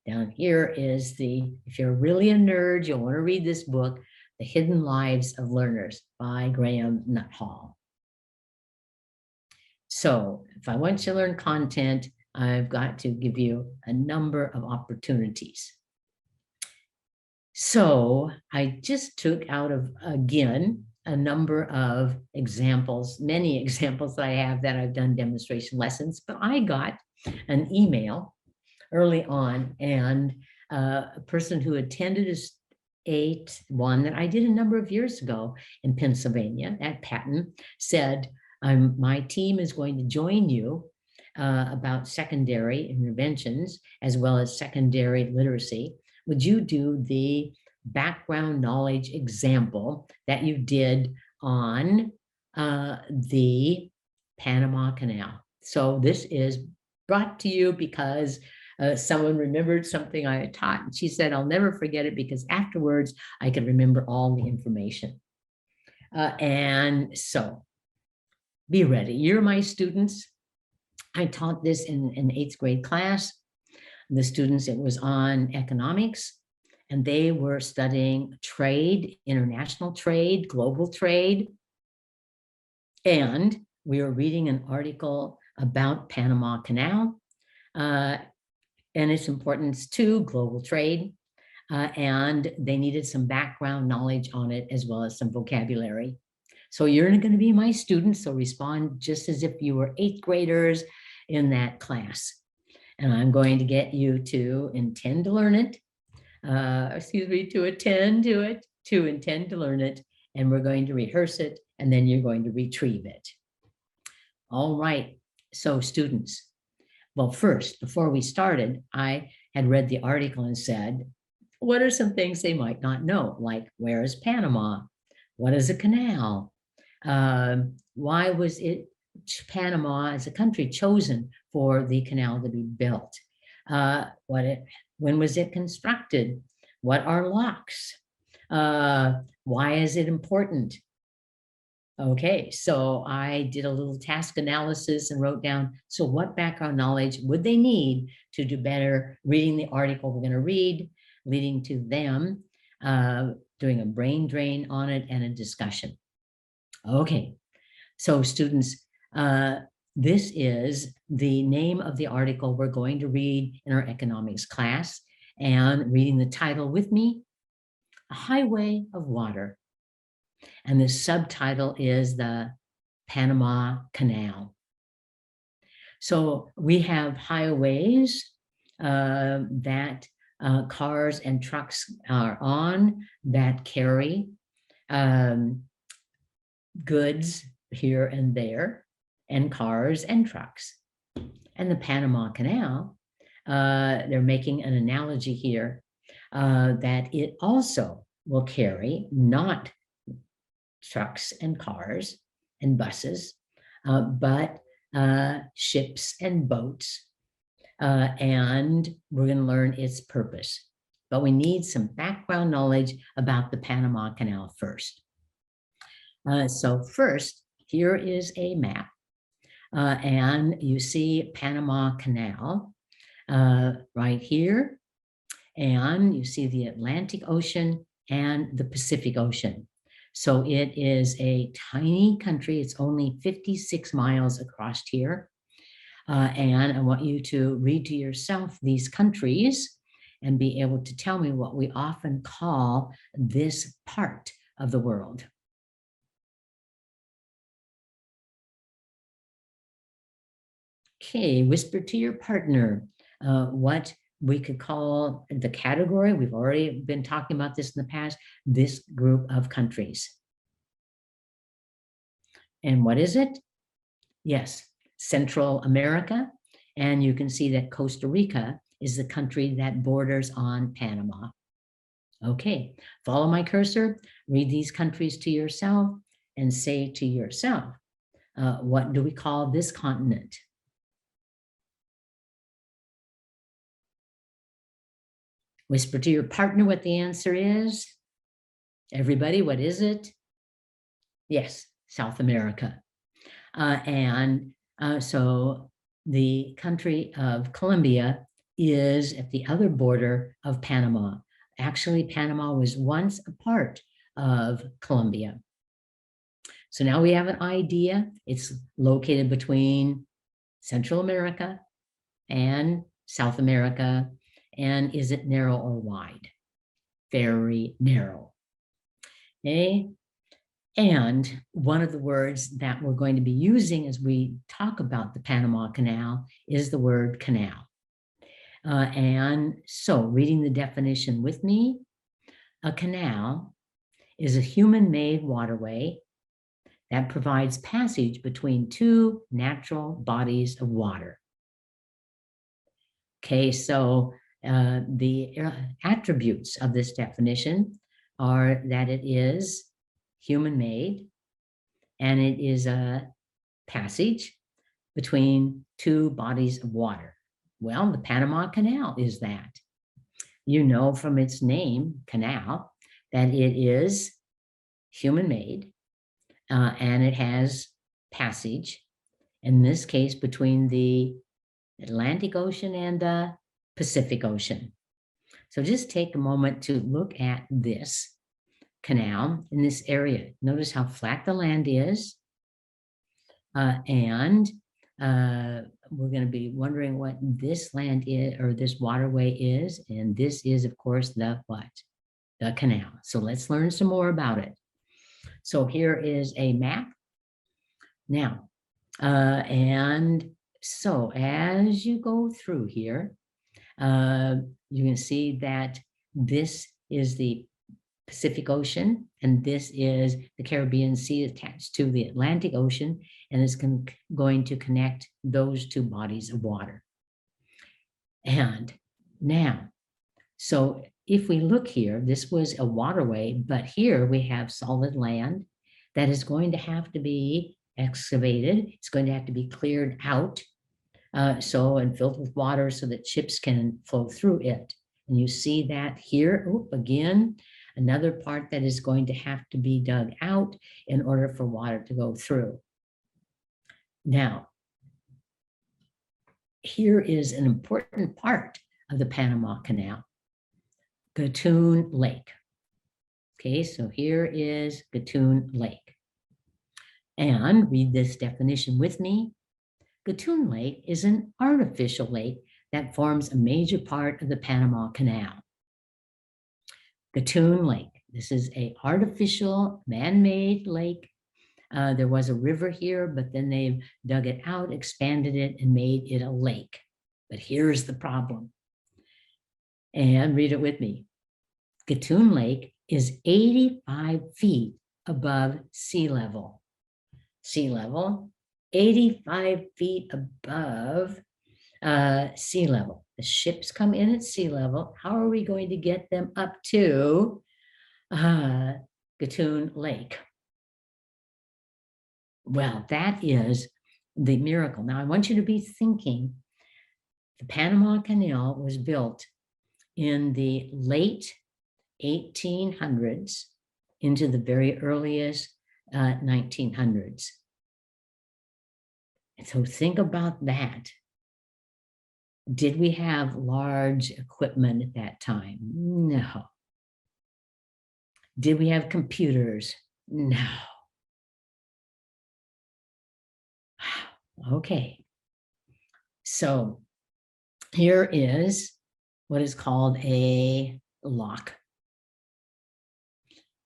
Speaker 2: Down here is if you're really a nerd, you'll want to read this book, The Hidden Lives of Learners by Graham Nuthall. So if I want you to learn content, I've got to give you a number of opportunities. So I just took out of, again, a number of examples, many examples that I have that I've done demonstration lessons, but I got an email early on, and a person who attended one that I did a number of years ago in Pennsylvania at Patton said, my team is going to join you about secondary interventions as well as secondary literacy. Would you do the background knowledge example that you did on the Panama Canal? So this is brought to you because someone remembered something I had taught. And she said, I'll never forget it because afterwards I could remember all the information. And so be ready. You're my students. I taught this in an 8th grade class. The students, it was on economics, and they were studying trade, international trade, global trade. And we were reading an article about Panama Canal and its importance to global trade. And they needed some background knowledge on it as well as some vocabulary. So you're going to be my students, so respond just as if you were 8th graders in that class. And I'm going to get you to intend to learn it, to attend to it, to intend to learn it, and we're going to rehearse it, and then you're going to retrieve it. All right, so students, well, first, before we started, I had read the article and said, what are some things they might not know? Like, where is Panama? What is a canal? Why was Panama as a country chosen for the canal to be built? When was it constructed? What are locks? Why is it important? Okay, so I did a little task analysis and wrote down, so what background knowledge would they need to do better reading the article we're going to read, leading to them doing a brain drain on it and a discussion. Okay, so students, this is the name of the article we're going to read in our economics class, and reading the title with me, A Highway of Water. And the subtitle is the Panama Canal. So we have highways that cars and trucks are on that carry goods here and there, and cars and trucks. And the Panama Canal, they're making an analogy here that it also will carry not trucks and cars and buses, but ships and boats. And we're going to learn its purpose. But we need some background knowledge about the Panama Canal first. So first, here is a map. And you see Panama Canal right here. And you see the Atlantic Ocean and the Pacific Ocean. So it is a tiny country. It's only 56 miles across here. And I want you to read to yourself these countries and be able to tell me what we often call this part of the world. Okay, whisper to your partner what we could call the category. We've already been talking about this in the past, this group of countries. And what is it? Yes, Central America. And you can see that Costa Rica is the country that borders on Panama. Okay, follow my cursor, read these countries to yourself and say to yourself, what do we call this continent? Whisper to your partner what the answer is. Everybody, what is it? Yes, South America. So the country of Colombia is at the other border of Panama. Actually, Panama was once a part of Colombia. So now we have an idea. It's located between Central America and South America. And is it narrow or wide? Very narrow. Okay. And one of the words that we're going to be using as we talk about the Panama Canal is the word canal. And so reading the definition with me, a canal is a human-made waterway that provides passage between two natural bodies of water. Okay, so the attributes of this definition are that it is human-made and it is a passage between two bodies of water. Well, the Panama Canal is that. You know from its name, canal, that it is human-made and it has passage, in this case, between the Atlantic Ocean and the Pacific Ocean. So just take a moment to look at this canal in this area. Notice how flat the land is. We're going to be wondering what this land is, or this waterway is. And this is, of course, the what? The canal. So let's learn some more about it. So here is a map. Now, and so as you go through here, you can see that this is the Pacific Ocean, and this is the Caribbean Sea attached to the Atlantic Ocean, and it's going to connect those two bodies of water. And now, so if we look here, this was a waterway, but here we have solid land that is going to have to be excavated. It's going to have to be cleared out, and filled with water so that ships can flow through it. And you see that here, again, another part that is going to have to be dug out in order for water to go through. Now, here is an important part of the Panama Canal, Gatun Lake. Okay, so here is Gatun Lake. And read this definition with me. Gatun Lake is an artificial lake that forms a major part of the Panama Canal. Gatun Lake, this is an artificial man-made lake. There was a river here, but then they've dug it out, expanded it, and made it a lake. But here's the problem. And read it with me. Gatun Lake is 85 feet above sea level. Sea level, 85 feet above sea level. The ships come in at sea level. How are we going to get them up to Gatun Lake? Well, that is the miracle. Now, I want you to be thinking the Panama Canal was built in the late 1800s into the very earliest 1900s. And so think about that. Did we have large equipment at that time? No. Did we have computers? No. Okay. So here is what is called a lock.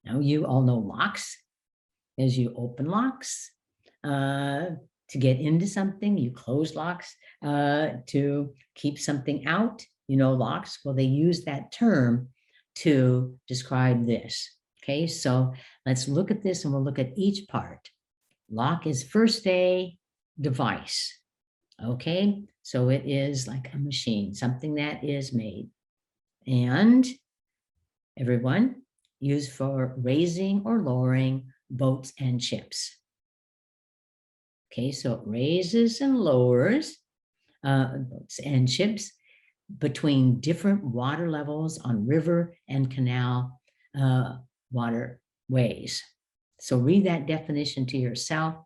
Speaker 2: Now, you all know locks. As you open locks to get into something, you close locks to keep something out. You know locks. Well, they use that term to describe this. Okay, so let's look at this and we'll look at each part. Lock is first a device. Okay, so it is like a machine, something that is made. And everyone, used for raising or lowering boats and ships. Okay, so it raises and lowers boats and ships between different water levels on river and canal waterways. So read that definition to yourself.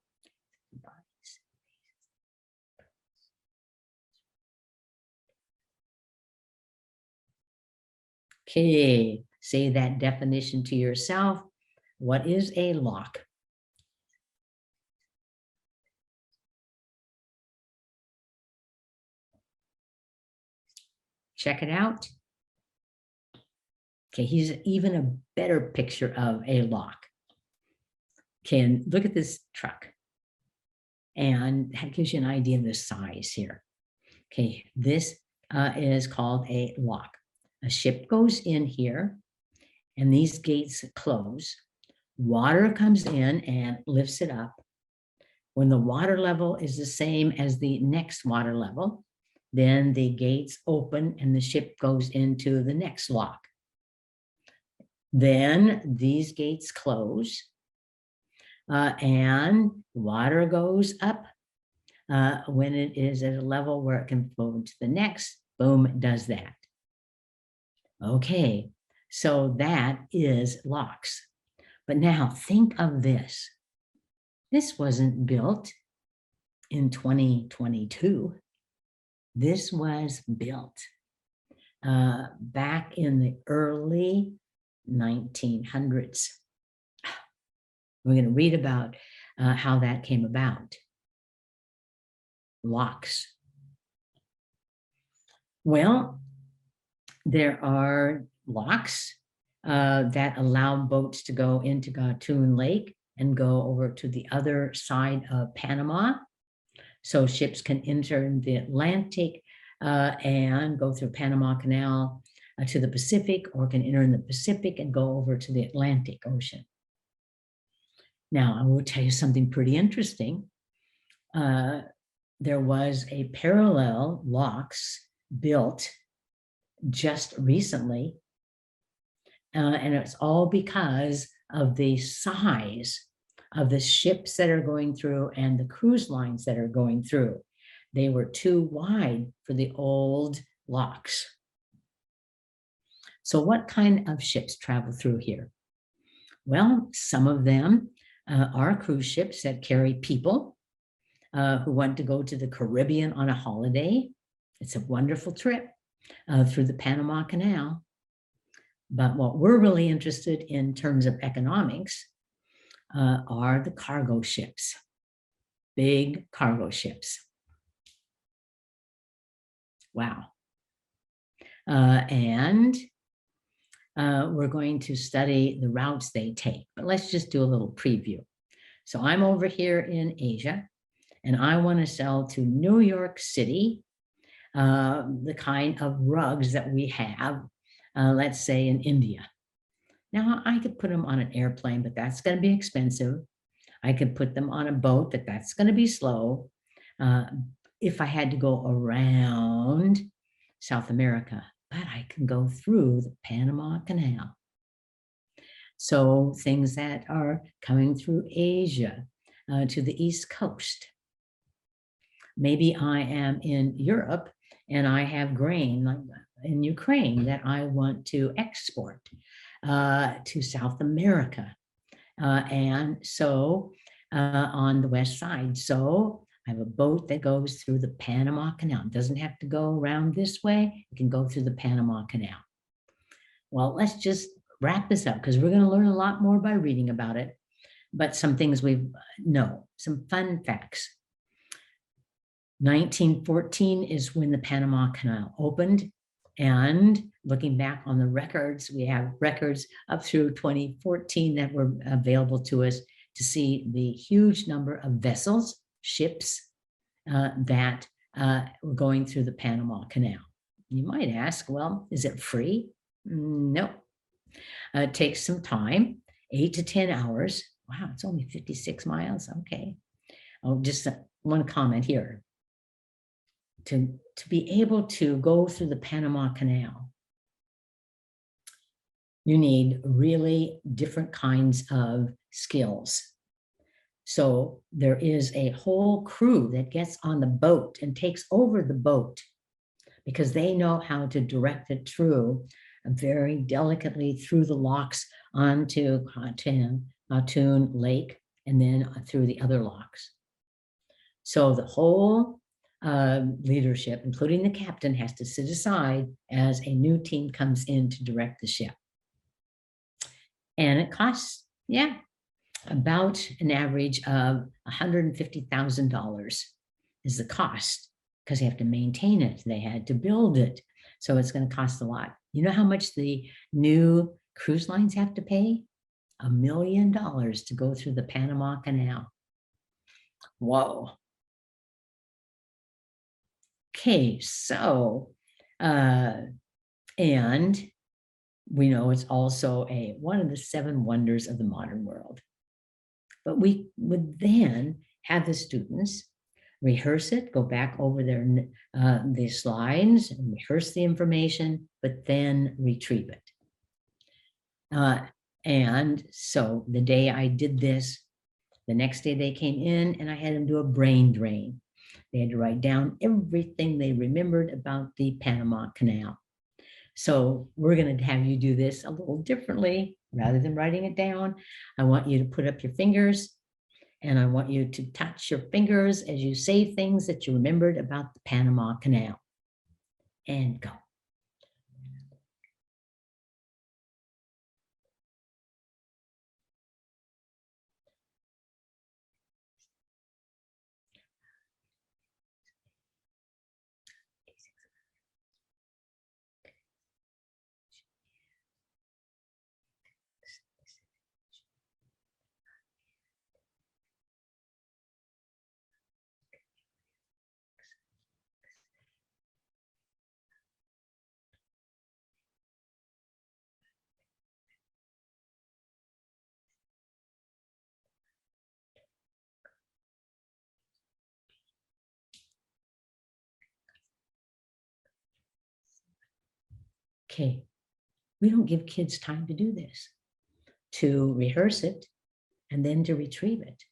Speaker 2: Okay, say that definition to yourself. What is a lock? Check it out. Okay, here's even a better picture of a lock. Okay, and look at this truck. And that gives you an idea of the size here. Okay, this is called a lock. A ship goes in here, and these gates close. Water comes in and lifts it up. When the water level is the same as the next water level, then the gates open and the ship goes into the next lock. Then these gates close and water goes up. When it is at a level where it can flow into the next, boom, it does that. Okay, so that is locks. But now think of this. This wasn't built in 2022. This was built back in the early 1900s. We're going to read about how that came about. Locks. Well, there are locks that allow boats to go into Gatun Lake and go over to the other side of Panama. So ships can enter the Atlantic and go through Panama Canal to the Pacific, or can enter in the Pacific and go over to the Atlantic Ocean. Now, I will tell you something pretty interesting. There was a parallel locks built just recently, and it's all because of the size of the ships that are going through and the cruise lines that are going through. They were too wide for the old locks. So what kind of ships travel through here? Well, some of them are cruise ships that carry people who want to go to the Caribbean on a holiday. It's a wonderful trip through the Panama Canal. But what we're really interested in terms of economics are the cargo ships, big cargo ships. Wow. And we're going to study the routes they take, but let's just do a little preview. So I'm over here in Asia, and I want to sell to New York City the kind of rugs that we have, let's say in India. Now, I could put them on an airplane, but that's going to be expensive. I could put them on a boat, but that's going to be slow. If I had to go around South America, but I can go through the Panama Canal. So things that are coming through Asia to the East Coast. Maybe I am in Europe and I have grain like in Ukraine that I want to export to South America. And so on the west side. So I have a boat that goes through the Panama Canal. It doesn't have to go around this way. It can go through the Panama Canal. Well, let's just wrap this up because we're going to learn a lot more by reading about it. But some things we know, some fun facts. 1914 is when the Panama Canal opened. And looking back on the records, we have records up through 2014 that were available to us to see the huge number of vessels, ships that were going through the Panama Canal. You might ask, well, is it free? No. It takes some time, 8 to 10 hours. Wow, it's only 56 miles. Okay. Oh, just one comment here. To be able to go through the Panama Canal, you need really different kinds of skills. So there is a whole crew that gets on the boat and takes over the boat because they know how to direct it through very delicately through the locks onto Gatun Lake and then through the other locks. So the whole leadership, including the captain, has to sit aside as a new team comes in to direct the ship. And it costs, about an average of $150,000 is the cost because they have to maintain it. They had to build it. So it's going to cost a lot. You know how much the new cruise lines have to pay? $1 million to go through the Panama Canal. Whoa. Okay, so, and we know it's also one of the 7 wonders of the modern world. But we would then have the students rehearse it, go back over the slides and rehearse the information, but then retrieve it. And so the day I did this, the next day they came in and I had them do a brain drain. They had to write down everything they remembered about the Panama Canal. So we're going to have you do this a little differently. Rather than writing it down, I want you to put up your fingers and I want you to touch your fingers as you say things that you remembered about the Panama Canal. And go. Okay, we don't give kids time to do this, to rehearse it and then to retrieve it.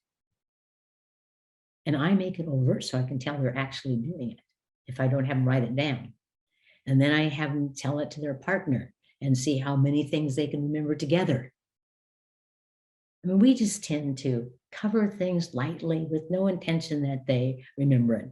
Speaker 2: And I make it overt so I can tell they're actually doing it if I don't have them write it down. And then I have them tell it to their partner and see how many things they can remember together. I mean, we just tend to cover things lightly with no intention that they remember it.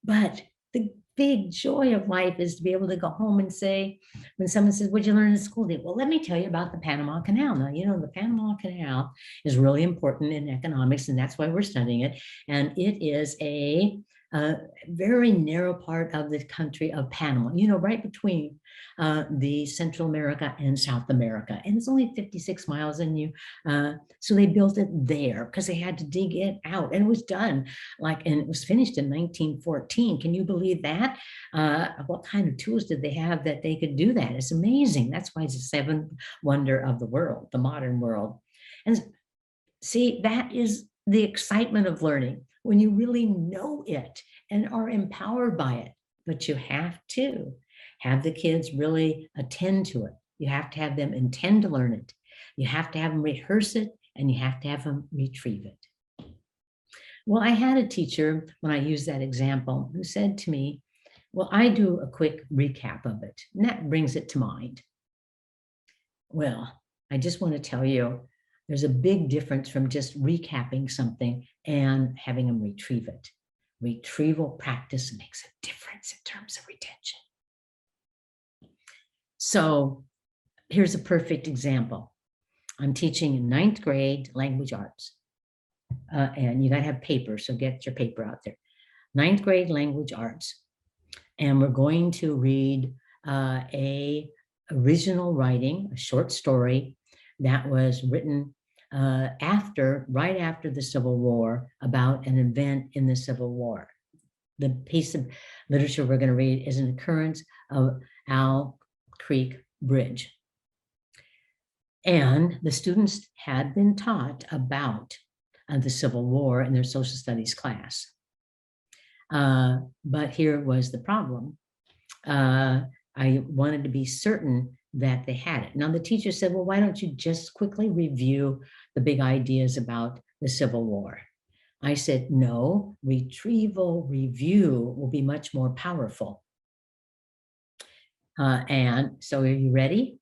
Speaker 2: But the big joy of life is to be able to go home and say, when someone says, what'd you learn in school? Well, let me tell you about the Panama Canal. Now, you know, the Panama Canal is really important in economics, and that's why we're studying it. And it is a very narrow part of the country of Panama, you know, right between the Central America and South America. And it's only 56 miles so they built it there because they had to dig it out. And it was done and it was finished in 1914. Can you believe that? What kind of tools did they have that they could do that? It's amazing. That's why it's the 7th wonder of the world, the modern world. And see, that is the excitement of learning, when you really know it and are empowered by it. But you have to have the kids really attend to it. You have to have them intend to learn it. You have to have them rehearse it, and you have to have them retrieve it. Well, I had a teacher, when I used that example, who said to me, well, I do a quick recap of it, and that brings it to mind. Well, I just want to tell you, there's a big difference from just recapping something and having them retrieve it. Retrieval practice makes a difference in terms of retention. So here's a perfect example. I'm teaching in 9th grade language arts. And you got to have paper, so get your paper out there. 9th grade language arts. And we're going to read a original writing, a short story that was written right after the Civil War, about an event in the Civil War. The piece of literature we're going to read is an occurrence of Owl Creek Bridge. And the students had been taught about the Civil War in their social studies class. But here was the problem. I wanted to be certain that they had it. Now the teacher said, well, why don't you just quickly review the big ideas about the Civil War? I said, no, retrieval review will be much more powerful. And so are you ready?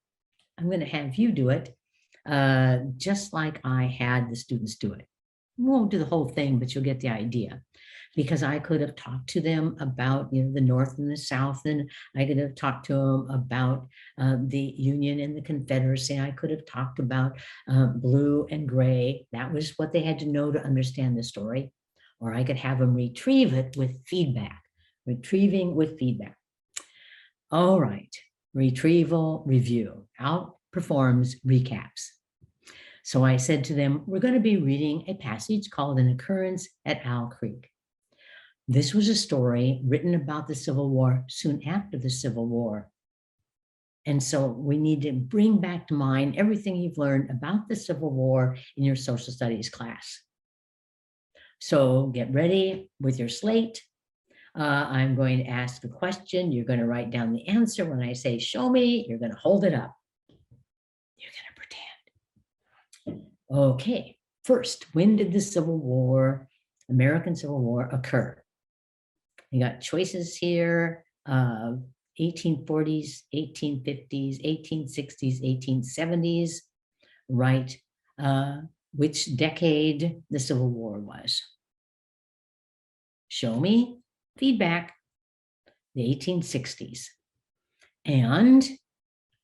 Speaker 2: I'm going to have you do it just like I had the students do it. We won't do the whole thing, but you'll get the idea. Because I could have talked to them about, you know, the North and the South, and I could have talked to them about the Union and the Confederacy. I could have talked about blue and gray. That was what they had to know to understand the story. Or I could have them retrieve it with feedback, retrieving with feedback. All right, retrieval review outperforms recaps. So I said to them, we're going to be reading a passage called An Occurrence at Owl Creek. This was a story written about the Civil War soon after the Civil War. And so we need to bring back to mind everything you've learned about the Civil War in your social studies class. So get ready with your slate. I'm going to ask a question. You're going to write down the answer. When I say, show me, you're going to hold it up. You're going to pretend. Okay, first, when did the Civil War, American Civil War, occur? You got choices here, 1840s, 1850s, 1860s, 1870s, right? Which decade the Civil War was. Show me. Feedback, the 1860s. And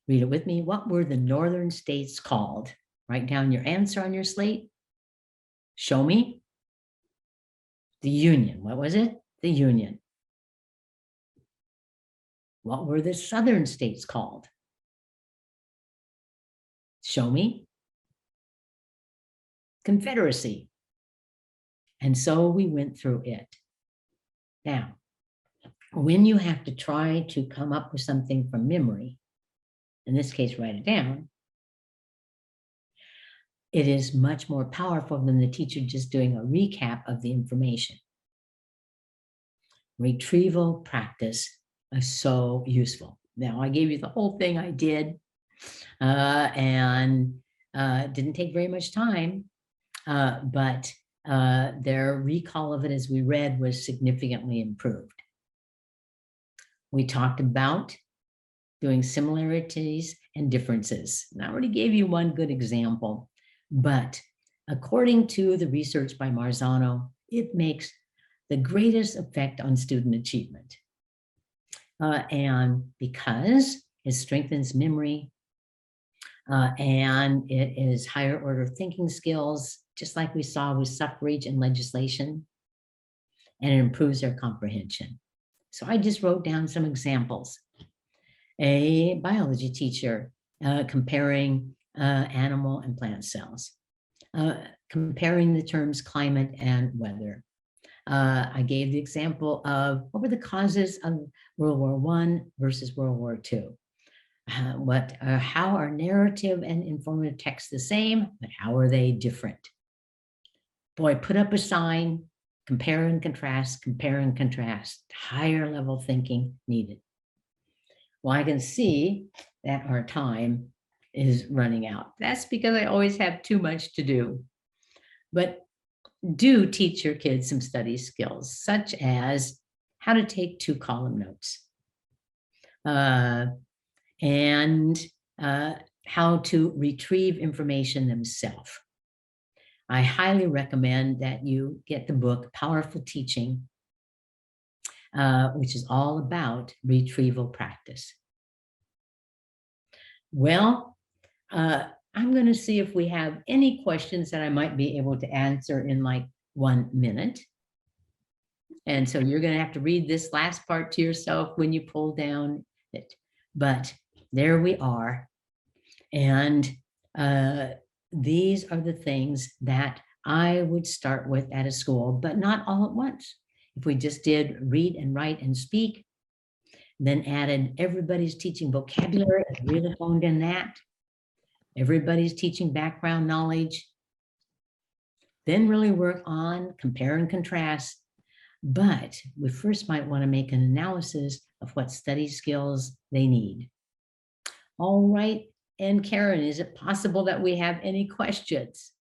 Speaker 2: read it with me. What were the northern states called? Write down your answer on your slate. Show me. The Union. What was it? The Union. What were the southern states called? Show me. Confederacy. And so we went through it. Now, when you have to try to come up with something from memory, in this case, write it down, it is much more powerful than the teacher just doing a recap of the information. Retrieval practice is so useful. Now, I gave you the whole thing I did, and didn't take very much time, but their recall of it as we read was significantly improved. We talked about doing similarities and differences. And I already gave you one good example, but according to the research by Marzano, it makes the greatest effect on student achievement. And because it strengthens memory, and it is higher order thinking skills, just like we saw with suffrage and legislation, and it improves their comprehension. So I just wrote down some examples. A biology teacher comparing animal and plant cells, comparing the terms climate and weather. I gave the example of what were the causes of World War I versus World War II. How are narrative and informative texts the same, but how are they different? Boy, put up a sign, compare and contrast, higher level thinking needed. Well, I can see that our time is running out. That's because I always have too much to do. But do teach your kids some study skills, such as how to take 2-column notes, and how to retrieve information themselves. I highly recommend that you get the book Powerful Teaching, which is all about retrieval practice. Well, I'm going to see if we have any questions that I might be able to answer in like 1 minute. And so you're going to have to read this last part to yourself when you pull down it. But there we are. And these are the things that I would start with at a school, but not all at once. If we just did read and write and speak, then added everybody's teaching vocabulary, really honed in that. Everybody's teaching background knowledge. Then really work on compare and contrast. But we first might want to make an analysis of what study skills they need. All right. And Karen, is it possible that we have any questions?